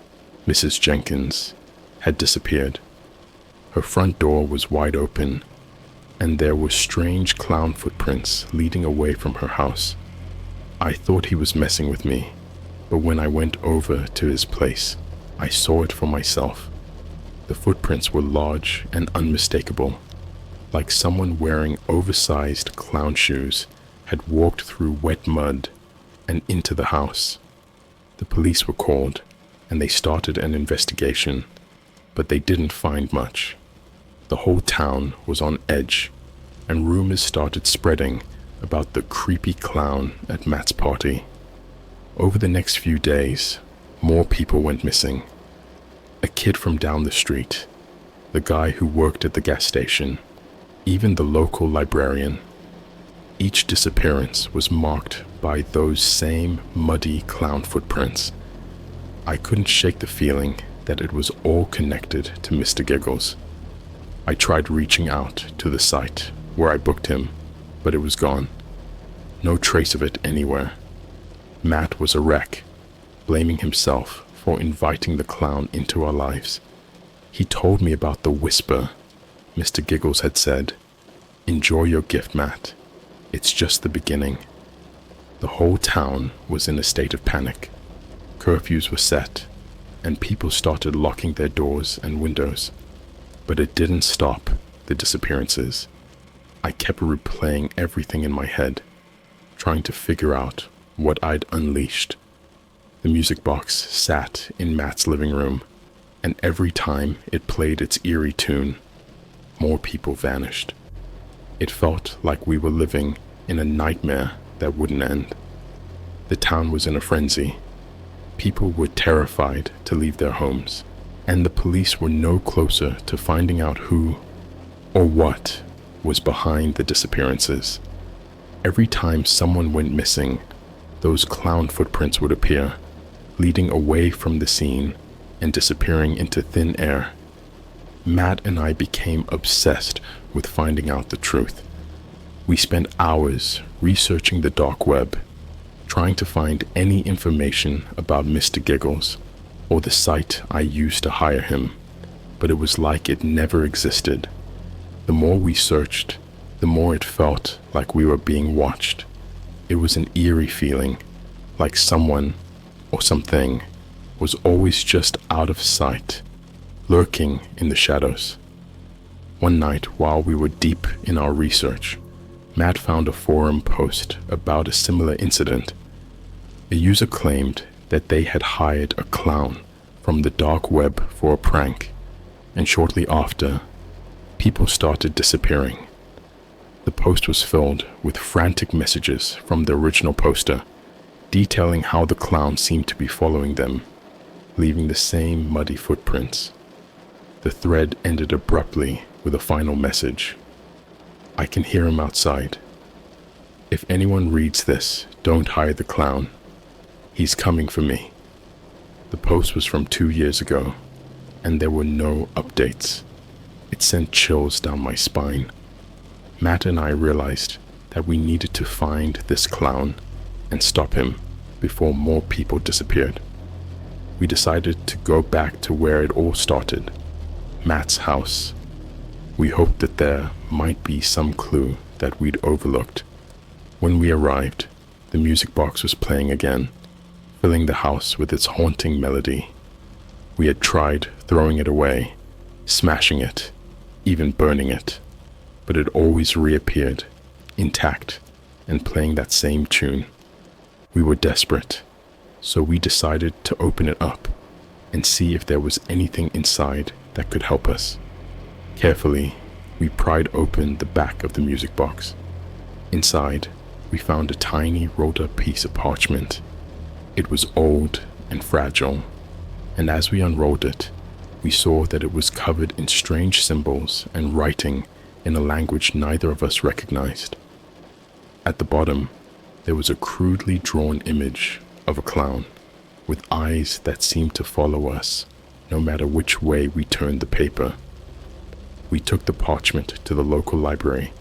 Mrs. Jenkins, had disappeared. Her front door was wide open, and there were strange clown footprints leading away from her house. I thought he was messing with me, but when I went over to his place, I saw it for myself. The footprints were large and unmistakable, like someone wearing oversized clown shoes had walked through wet mud and into the house. The police were called, and they started an investigation, but they didn't find much. The whole town was on edge, and rumors started spreading about the creepy clown at Matt's party. Over the next few days, more people went missing. A kid from down the street, the guy who worked at the gas station, even the local librarian. Each disappearance was marked by those same muddy clown footprints. I couldn't shake the feeling that it was all connected to Mr. Giggles. I tried reaching out to the site where I booked him, but it was gone. No trace of it anywhere. Matt was a wreck, blaming himself for inviting the clown into our lives. He told me about the whisper. Mr. Giggles had said, "Enjoy your gift, Matt. It's just the beginning." The whole town was in a state of panic. Curfews were set, and people started locking their doors and windows. But it didn't stop the disappearances. I kept replaying everything in my head, trying to figure out what I'd unleashed. The music box sat in Matt's living room, and every time it played its eerie tune, more people vanished. It felt like we were living in a nightmare that wouldn't end. The town was in a frenzy. People were terrified to leave their homes, and the police were no closer to finding out who or what was behind the disappearances. Every time someone went missing, those clown footprints would appear, leading away from the scene and disappearing into thin air. Matt and I became obsessed with finding out the truth. We spent hours researching the dark web, trying to find any information about Mr. Giggles or the site I used to hire him, but it was like it never existed. The more we searched, the more it felt like we were being watched. It was an eerie feeling, like someone or something was always just out of sight, lurking in the shadows. One night while we were deep in our research, Matt found a forum post about a similar incident. A user claimed that they had hired a clown from the dark web for a prank, and shortly after, people started disappearing. The post was filled with frantic messages from the original poster, detailing how the clown seemed to be following them, leaving the same muddy footprints. The thread ended abruptly with a final message. I can hear him outside. If anyone reads this, don't hire the clown. He's coming for me. The post was from 2 years ago, and there were no updates. It sent chills down my spine. Matt and I realized that we needed to find this clown and stop him before more people disappeared. We decided to go back to where it all started, Matt's house. We hoped that there might be some clue that we'd overlooked. When we arrived, the music box was playing again, filling the house with its haunting melody. We had tried throwing it away, smashing it, even burning it, but it always reappeared, intact, and playing that same tune. We were desperate, so we decided to open it up and see if there was anything inside that could help us. Carefully, we pried open the back of the music box. Inside, we found a tiny rolled-up piece of parchment. It was old and fragile, and as we unrolled it, we saw that it was covered in strange symbols and writing in a language neither of us recognized. At the bottom, there was a crudely drawn image of a clown with eyes that seemed to follow us no matter which way we turned the paper. We took the parchment to the local library,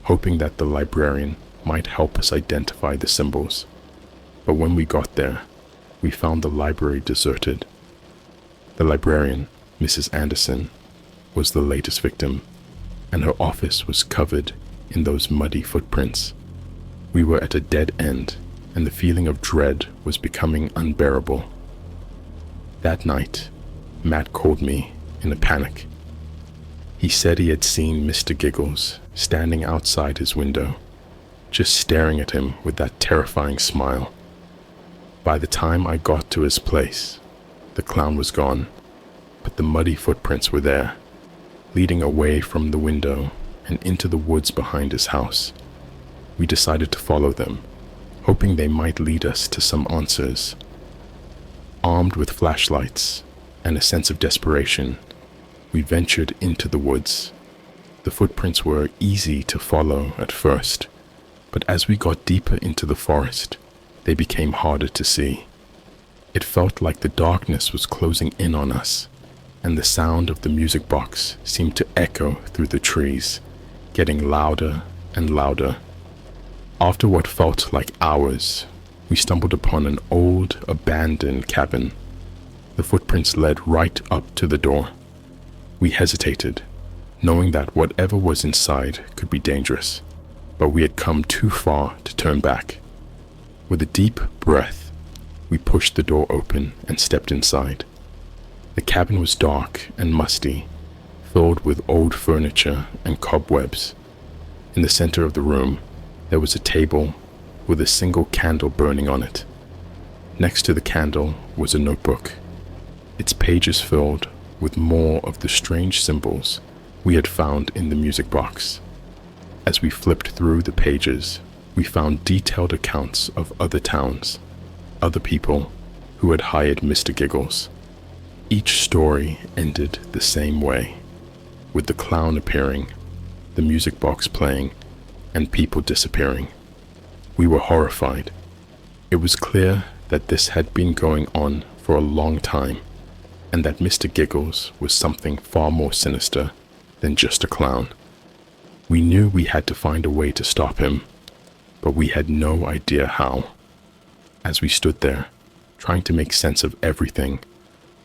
hoping that the librarian might help us identify the symbols. But when we got there, we found the library deserted. The librarian, Mrs. Anderson, was the latest victim, and her office was covered in those muddy footprints. We were at a dead end, and the feeling of dread was becoming unbearable. That night, Matt called me in a panic. He said he had seen Mr. Giggles standing outside his window, just staring at him with that terrifying smile. By the time I got to his place, the clown was gone, but the muddy footprints were there, leading away from the window and into the woods behind his house. We decided to follow them, hoping they might lead us to some answers. Armed with flashlights and a sense of desperation, we ventured into the woods. The footprints were easy to follow at first, but as we got deeper into the forest, they became harder to see. It felt like the darkness was closing in on us, and the sound of the music box seemed to echo through the trees, getting louder and louder. After what felt like hours, we stumbled upon an old, abandoned cabin. The footprints led right up to the door. We hesitated, knowing that whatever was inside could be dangerous, but we had come too far to turn back. With a deep breath, we pushed the door open and stepped inside. The cabin was dark and musty, filled with old furniture and cobwebs. In the center of the room, there was a table with a single candle burning on it. Next to the candle was a notebook, its pages filled with more of the strange symbols we had found in the music box. As we flipped through the pages, we found detailed accounts of other towns, other people who had hired Mr. Giggles. Each story ended the same way, with the clown appearing, the music box playing, and people disappearing. We were horrified. It was clear that this had been going on for a long time, and that Mr. Giggles was something far more sinister than just a clown. We knew we had to find a way to stop him, but we had no idea how. As we stood there, trying to make sense of everything,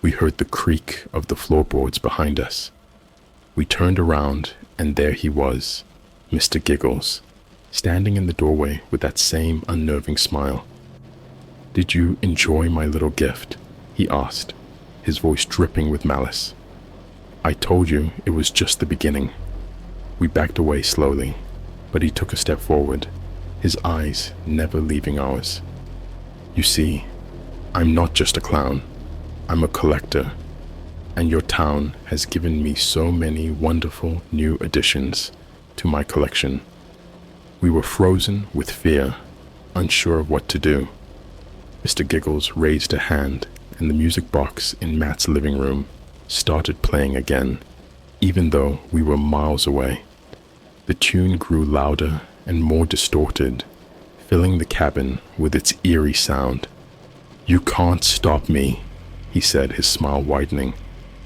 we heard the creak of the floorboards behind us. We turned around, and there he was, Mr. Giggles, standing in the doorway with that same unnerving smile. "Did you enjoy my little gift?" he asked, his voice dripping with malice. "I told you it was just the beginning." We backed away slowly, but he took a step forward, his eyes never leaving ours. "You see, I'm not just a clown, I'm a collector, and your town has given me so many wonderful new additions to my collection." We were frozen with fear, unsure of what to do. Mr. Giggles raised a hand, and the music box in Matt's living room started playing again, even though we were miles away. The tune grew louder and more distorted, filling the cabin with its eerie sound. "You can't stop me," he said, his smile widening.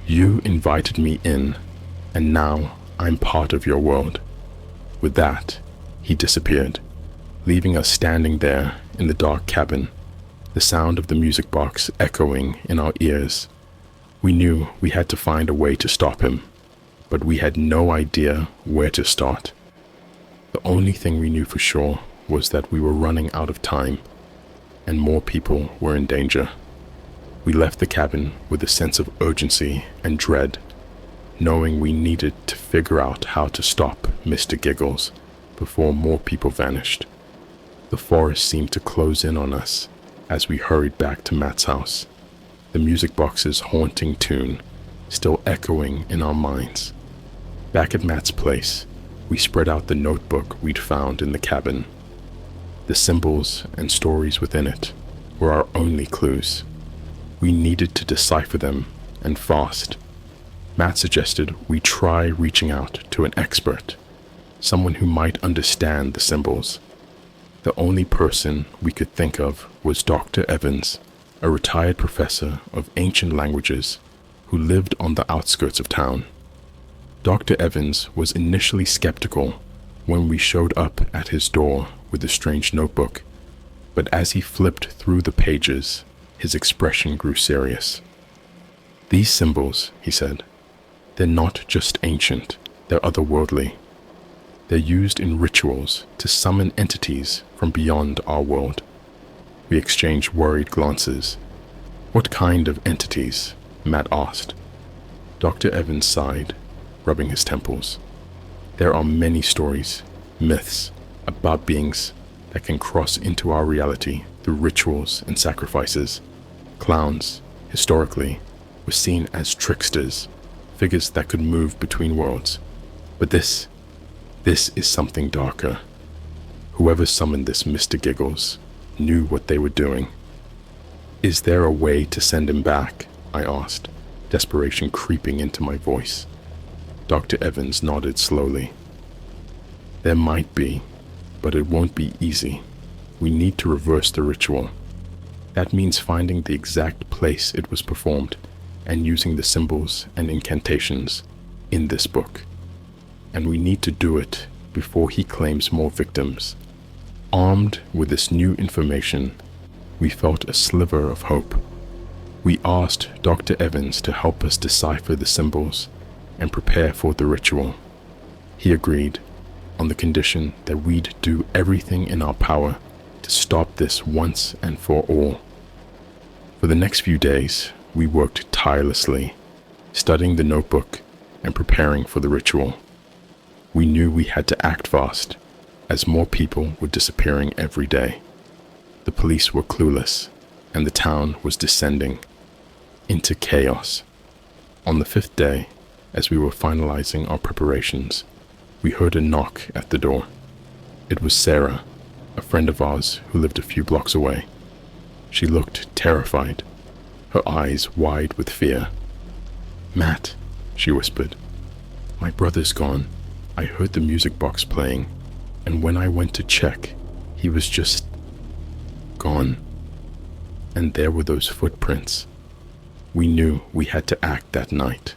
"You invited me in, and now I'm part of your world." With that, he disappeared, leaving us standing there in the dark cabin, the sound of the music box echoing in our ears. We knew we had to find a way to stop him, but we had no idea where to start. The only thing we knew for sure was that we were running out of time, and more people were in danger. We left the cabin with a sense of urgency and dread, knowing we needed to figure out how to stop Mr. Giggles before more people vanished. The forest seemed to close in on us as we hurried back to Matt's house, the music box's haunting tune still echoing in our minds. Back at Matt's place, we spread out the notebook we'd found in the cabin. The symbols and stories within it were our only clues. We needed to decipher them, and fast. Matt suggested we try reaching out to an expert, someone who might understand the symbols. The only person we could think of was Dr. Evans, a retired professor of ancient languages who lived on the outskirts of town. Dr. Evans was initially skeptical when we showed up at his door with the strange notebook, but as he flipped through the pages, his expression grew serious. "These symbols," he said, "they're not just ancient, they're otherworldly. They're used in rituals to summon entities from beyond our world." We exchanged worried glances. "What kind of entities?" Matt asked. Dr. Evans sighed, rubbing his temples. "There are many stories, myths, about beings that can cross into our reality through rituals and sacrifices. Clowns, historically, were seen as tricksters, figures that could move between worlds. But this is something darker. Whoever summoned this Mr. Giggles knew what they were doing." "Is there a way to send him back?" I asked, desperation creeping into my voice. Dr. Evans nodded slowly. "There might be, but it won't be easy. We need to reverse the ritual. That means finding the exact place it was performed and using the symbols and incantations in this book. And we need to do it before he claims more victims." Armed with this new information, we felt a sliver of hope. We asked Dr. Evans to help us decipher the symbols and prepare for the ritual. He agreed, on the condition that we'd do everything in our power to stop this once and for all. For the next few days, we worked tirelessly, studying the notebook and preparing for the ritual. We knew we had to act fast, as more people were disappearing every day. The police were clueless, and the town was descending into chaos. On the 5th day, as we were finalizing our preparations, we heard a knock at the door. It was Sarah, a friend of ours who lived a few blocks away. She looked terrified, her eyes wide with fear. "Matt," she whispered, "my brother's gone. I heard the music box playing, and when I went to check, he was just gone. And there were those footprints." We knew we had to act that night.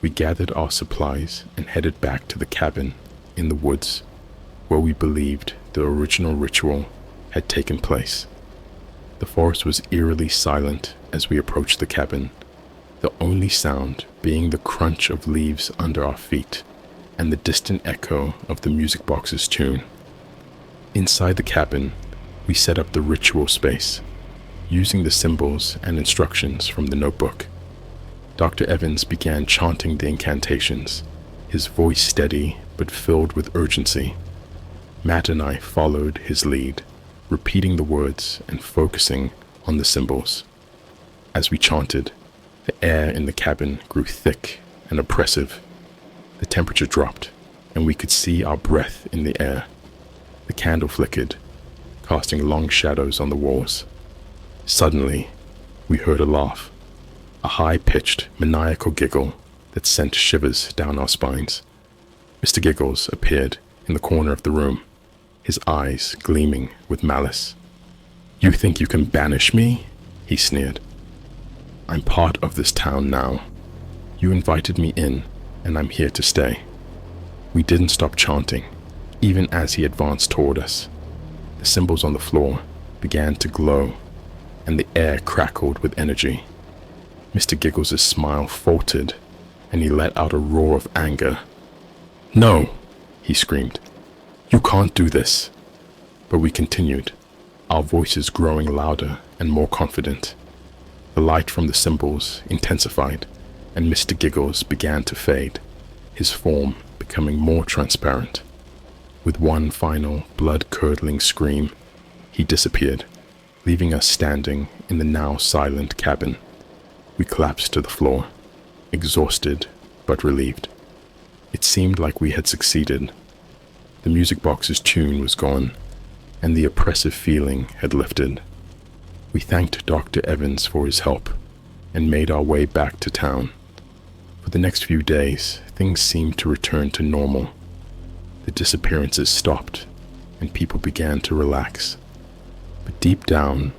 We gathered our supplies and headed back to the cabin in the woods, where we believed the original ritual had taken place. The forest was eerily silent as we approached the cabin, the only sound being the crunch of leaves under our feet and the distant echo of the music box's tune. Inside the cabin, we set up the ritual space, using the symbols and instructions from the notebook. Dr. Evans began chanting the incantations, his voice steady but filled with urgency. Matt and I followed his lead, repeating the words and focusing on the symbols. As we chanted, the air in the cabin grew thick and oppressive. The temperature dropped, and we could see our breath in the air. The candle flickered, casting long shadows on the walls. Suddenly, we heard a laugh, a high-pitched, maniacal giggle that sent shivers down our spines. Mr. Giggles appeared in the corner of the room, his eyes gleaming with malice. "You think you can banish me?" he sneered. "I'm part of this town now. You invited me in, and I'm here to stay." We didn't stop chanting, even as he advanced toward us. The symbols on the floor began to glow, and the air crackled with energy. Mr. Giggles's smile faltered, and he let out a roar of anger. "No!" he screamed. "You can't do this!" But we continued, our voices growing louder and more confident. The light from the symbols intensified, and Mr. Giggles began to fade, his form becoming more transparent. With one final blood-curdling scream, he disappeared, leaving us standing in the now silent cabin. We collapsed to the floor, exhausted but relieved. It seemed like we had succeeded. The music box's tune was gone, and the oppressive feeling had lifted. We thanked Dr. Evans for his help and made our way back to town. For the next few days, things seemed to return to normal. The disappearances stopped, and people began to relax. But deep down,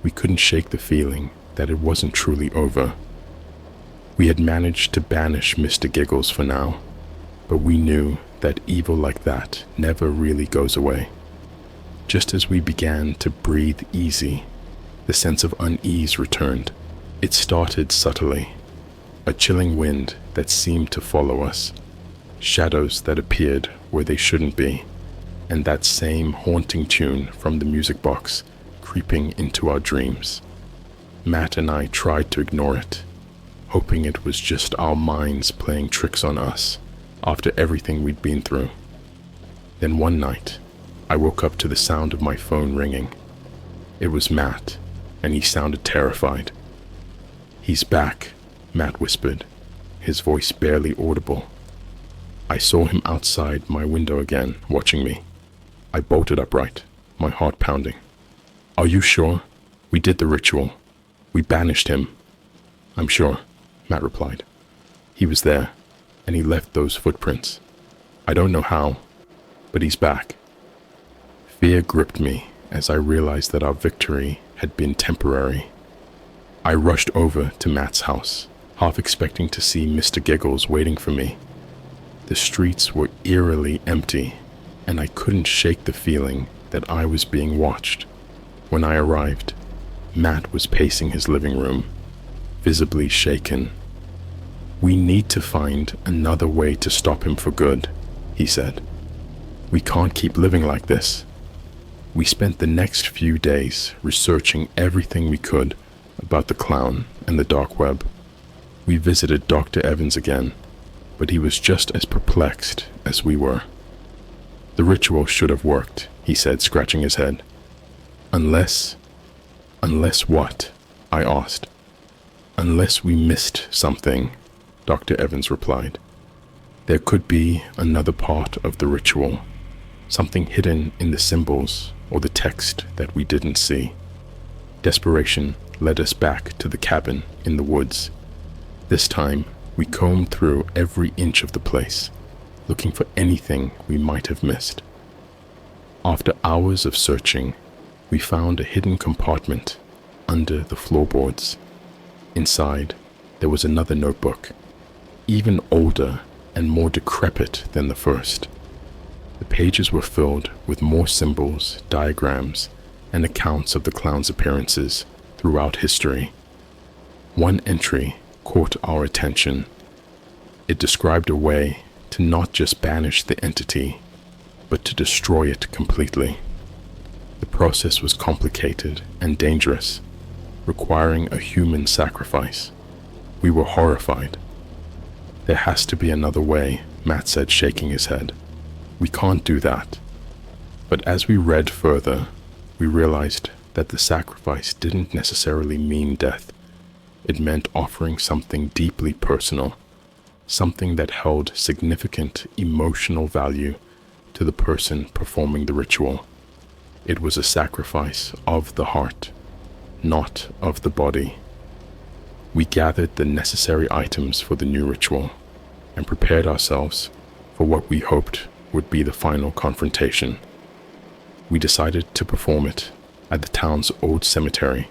we couldn't shake the feeling that it wasn't truly over. We had managed to banish Mr. Giggles for now, but we knew that evil like that never really goes away. Just as we began to breathe easy, the sense of unease returned. It started subtly, a chilling wind that seemed to follow us, shadows that appeared where they shouldn't be, and that same haunting tune from the music box creeping into our dreams. Matt and I tried to ignore it, hoping it was just our minds playing tricks on us after everything we'd been through. Then one night, I woke up to the sound of my phone ringing. It was Matt, and he sounded terrified. "He's back," Matt whispered, his voice barely audible. I saw him outside my window again, watching me. I bolted upright, my heart pounding. "Are you sure? We did the ritual. We banished him." "I'm sure," Matt replied. "He was there, and he left those footprints. I don't know how, but he's back." Fear gripped me as I realized that our victory had been temporary. I rushed over to Matt's house, half expecting to see Mr. Giggles waiting for me. The streets were eerily empty, and I couldn't shake the feeling that I was being watched. When I arrived, Matt was pacing his living room, visibly shaken. "We need to find another way to stop him for good," he said. "We can't keep living like this." We spent the next few days researching everything we could about the clown and the dark web. We visited Dr. Evans again, but he was just as perplexed as we were. "The ritual should have worked," he said, scratching his head. Unless what?" I asked. "Unless we missed something," Dr. Evans replied. "There could be another part of the ritual, something hidden in the symbols or the text that we didn't see." Desperation led us back to the cabin in the woods. This time, we combed through every inch of the place, looking for anything we might have missed. After hours of searching, we found a hidden compartment under the floorboards. Inside, there was another notebook, even older and more decrepit than the first. The pages were filled with more symbols, diagrams, and accounts of the clown's appearances throughout history. One entry caught our attention. It described a way to not just banish the entity, but to destroy it completely. The process was complicated and dangerous, requiring a human sacrifice. We were horrified. "There has to be another way," Matt said, shaking his head. "We can't do that." But as we read further, we realized that the sacrifice didn't necessarily mean death. It meant offering something deeply personal, something that held significant emotional value to the person performing the ritual. It was a sacrifice of the heart, not of the body. We gathered the necessary items for the new ritual and prepared ourselves for what we hoped would be the final confrontation. We decided to perform it at the town's old cemetery,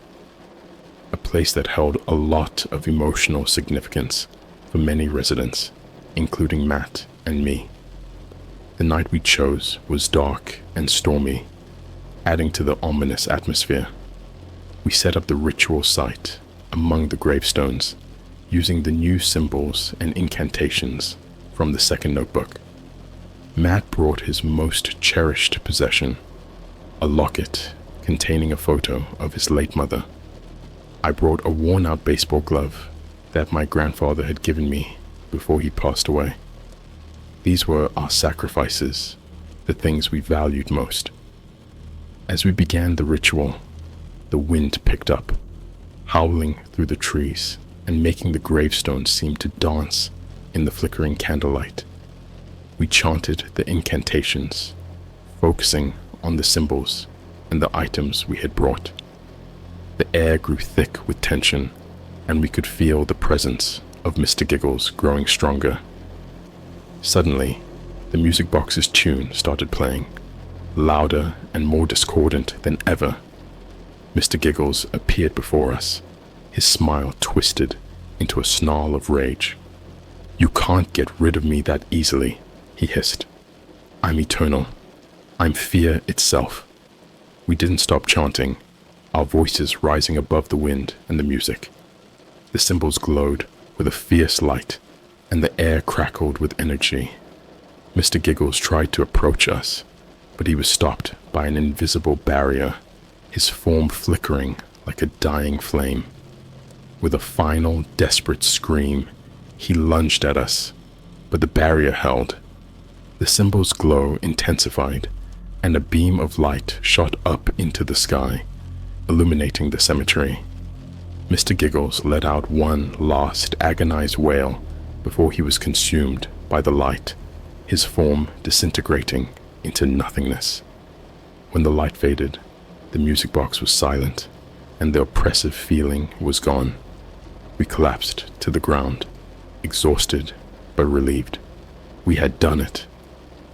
a place that held a lot of emotional significance for many residents, including Matt and me. The night we chose was dark and stormy, adding to the ominous atmosphere. We set up the ritual site among the gravestones, using the new symbols and incantations from the second notebook. Matt brought his most cherished possession, a locket containing a photo of his late mother. I brought a worn-out baseball glove that my grandfather had given me before he passed away. These were our sacrifices, the things we valued most. As we began the ritual, the wind picked up, howling through the trees and making the gravestones seem to dance in the flickering candlelight. We chanted the incantations, focusing on the symbols and the items we had brought. The air grew thick with tension, and we could feel the presence of Mr. Giggles growing stronger. Suddenly, the music box's tune started playing, louder and more discordant than ever. Mr. Giggles appeared before us, his smile twisted into a snarl of rage. "You can't get rid of me that easily," he hissed. "I'm eternal. I'm fear itself." We didn't stop chanting, our voices rising above the wind and the music. The symbols glowed with a fierce light, and the air crackled with energy. Mr. Giggles tried to approach us, but he was stopped by an invisible barrier, his form flickering like a dying flame. With a final, desperate scream, he lunged at us, but the barrier held. The symbol's glow intensified, and a beam of light shot up into the sky, illuminating the cemetery. Mr. Giggles let out one last agonized wail before he was consumed by the light, his form disintegrating into nothingness. When the light faded, the music box was silent, and the oppressive feeling was gone. We collapsed to the ground, exhausted but relieved. We had done it.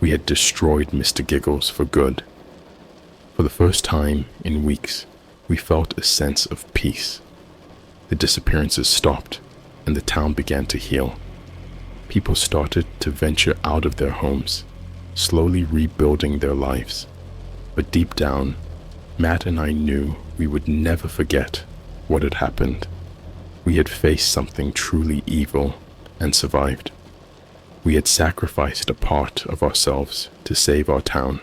We had destroyed Mr. Giggles for good. For the first time in weeks, we felt a sense of peace. The disappearances stopped, and the town began to heal. People started to venture out of their homes, slowly rebuilding their lives. But deep down, Matt and I knew we would never forget what had happened. We had faced something truly evil and survived. We had sacrificed a part of ourselves to save our town,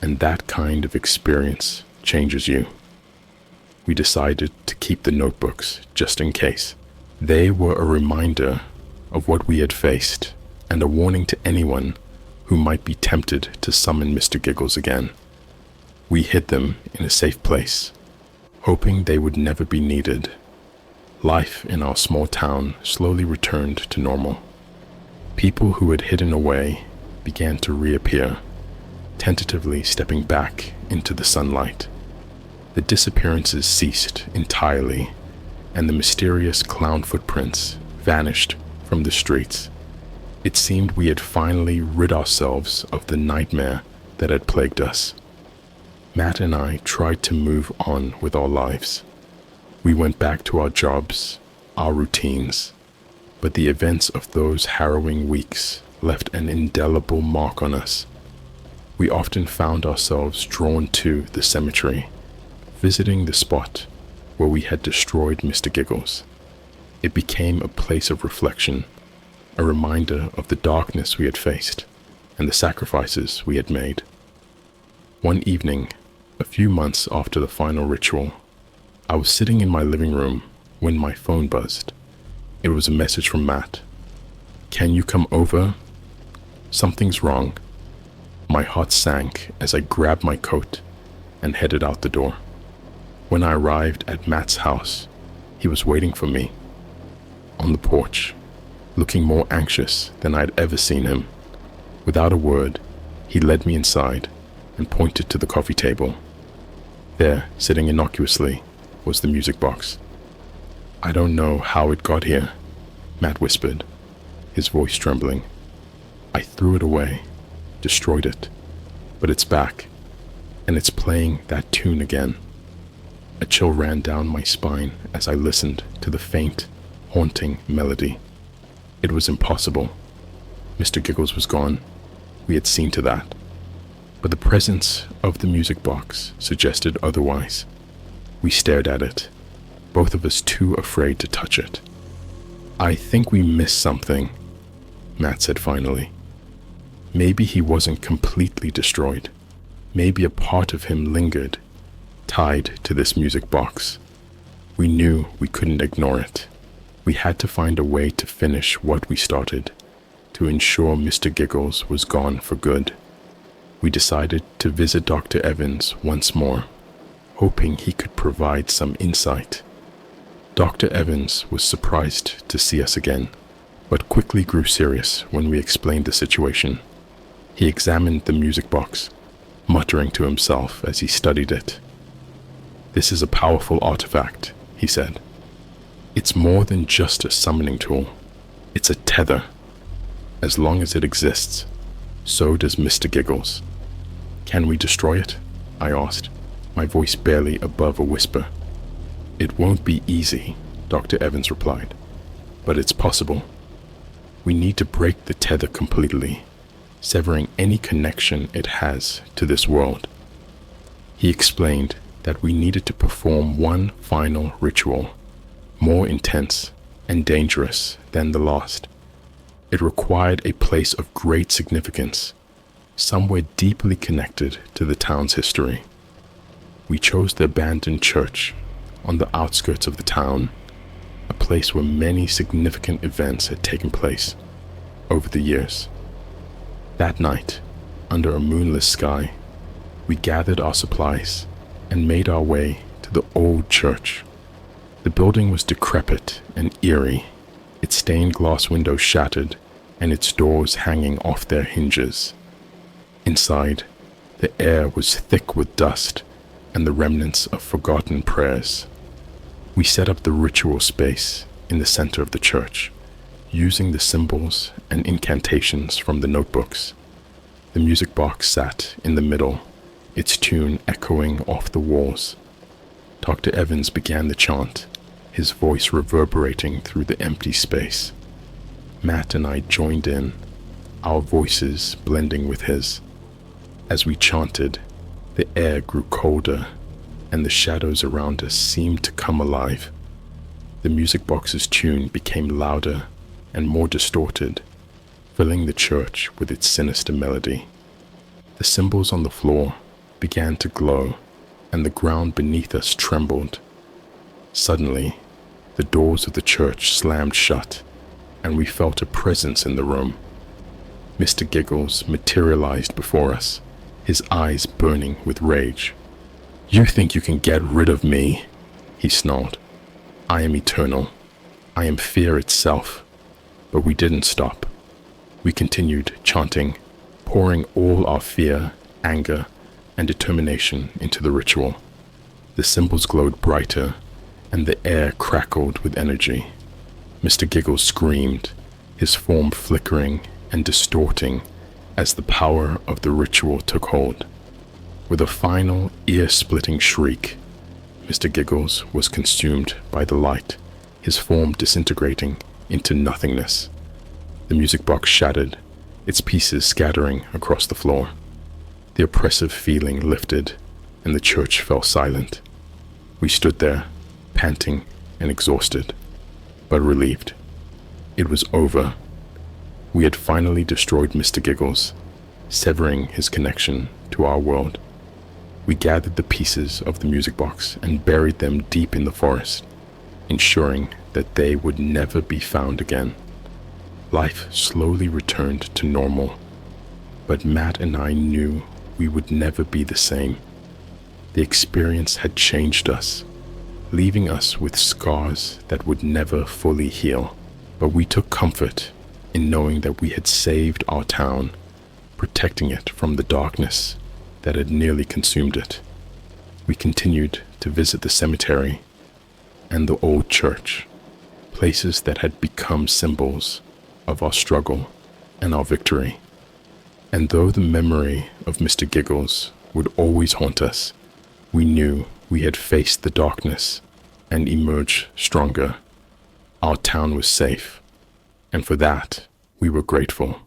and that kind of experience changes you. We decided to keep the notebooks just in case. They were a reminder of what we had faced and a warning to anyone who might be tempted to summon Mr. Giggles again. We hid them in a safe place, hoping they would never be needed. Life in our small town slowly returned to normal. People who had hidden away began to reappear, tentatively stepping back into the sunlight. The disappearances ceased entirely, and the mysterious clown footprints vanished from the streets. It seemed we had finally rid ourselves of the nightmare that had plagued us. Matt and I tried to move on with our lives. We went back to our jobs, our routines, but the events of those harrowing weeks left an indelible mark on us. We often found ourselves drawn to the cemetery, visiting the spot where we had destroyed Mr. Giggles. It became a place of reflection, a reminder of the darkness we had faced and the sacrifices we had made. One evening, a few months after the final ritual, I was sitting in my living room when my phone buzzed. It was a message from Matt. "Can you come over? Something's wrong." My heart sank as I grabbed my coat and headed out the door. When I arrived at Matt's house, he was waiting for me on the porch, looking more anxious than I'd ever seen him. Without a word, he led me inside and pointed to the coffee table. There, sitting innocuously, was the music box. "I don't know how it got here," Matt whispered, his voice trembling. "I threw it away, destroyed it, but it's back, and it's playing that tune again." A chill ran down my spine as I listened to the faint, haunting melody. It was impossible. Mr. Giggles was gone. We had seen to that. But the presence of the music box suggested otherwise. We stared at it, both of us too afraid to touch it. "I think we missed something," Matt said finally. Maybe he wasn't completely destroyed. Maybe a part of him lingered, tied to this music box. We knew we couldn't ignore it. We had to find a way to finish what we started, to ensure Mr. Giggles was gone for good. We decided to visit Dr. Evans once more, hoping he could provide some insight. Dr. Evans was surprised to see us again, but quickly grew serious when we explained the situation. He examined the music box, muttering to himself as he studied it. "This is a powerful artifact," he said. "It's more than just a summoning tool. It's a tether. As long as it exists, so does Mr. Giggles." "Can we destroy it?" I asked, my voice barely above a whisper. "It won't be easy," Dr. Evans replied, "but it's possible. We need to break the tether completely, severing any connection it has to this world." He explained that we needed to perform one final ritual, more intense and dangerous than the last. It required a place of great significance, somewhere deeply connected to the town's history. We chose the abandoned church on the outskirts of the town, a place where many significant events had taken place over the years. That night, under a moonless sky, we gathered our supplies and made our way to the old church. The building was decrepit and eerie, its stained glass windows shattered and its doors hanging off their hinges. Inside, the air was thick with dust and the remnants of forgotten prayers. We set up the ritual space in the center of the church, using the symbols and incantations from the notebooks. The music box sat in the middle, its tune echoing off the walls. Dr. Evans began the chant, his voice reverberating through the empty space. Matt and I joined in, our voices blending with his. As we chanted, the air grew colder, and the shadows around us seemed to come alive. The music box's tune became louder and more distorted, filling the church with its sinister melody. The symbols on the floor began to glow, and the ground beneath us trembled. Suddenly, the doors of the church slammed shut, and we felt a presence in the room. Mr. Giggles materialized before us, his eyes burning with rage. "You think you can get rid of me?" he snarled. "I am eternal. I am fear itself." But we didn't stop. We continued chanting, pouring all our fear, anger, and determination into the ritual. The symbols glowed brighter, and the air crackled with energy. Mr. Giggles screamed, his form flickering and distorting as the power of the ritual took hold. With a final, ear-splitting shriek, Mr. Giggles was consumed by the light, his form disintegrating into nothingness. The music box shattered, its pieces scattering across the floor. The oppressive feeling lifted, and the church fell silent. We stood there, panting and exhausted, but relieved. It was over. We had finally destroyed Mr. Giggles, severing his connection to our world. We gathered the pieces of the music box and buried them deep in the forest, ensuring that they would never be found again. Life slowly returned to normal, But Matt and I knew we would never be the same. The experience had changed us, leaving us with scars that would never fully heal. But we took comfort in knowing that we had saved our town, protecting it from the darkness that had nearly consumed it. We continued to visit the cemetery and the old church, places that had become symbols of our struggle and our victory. And though the memory of Mr. Giggles would always haunt us, we knew we had faced the darkness and emerged stronger. Our town was safe, and for that, we were grateful.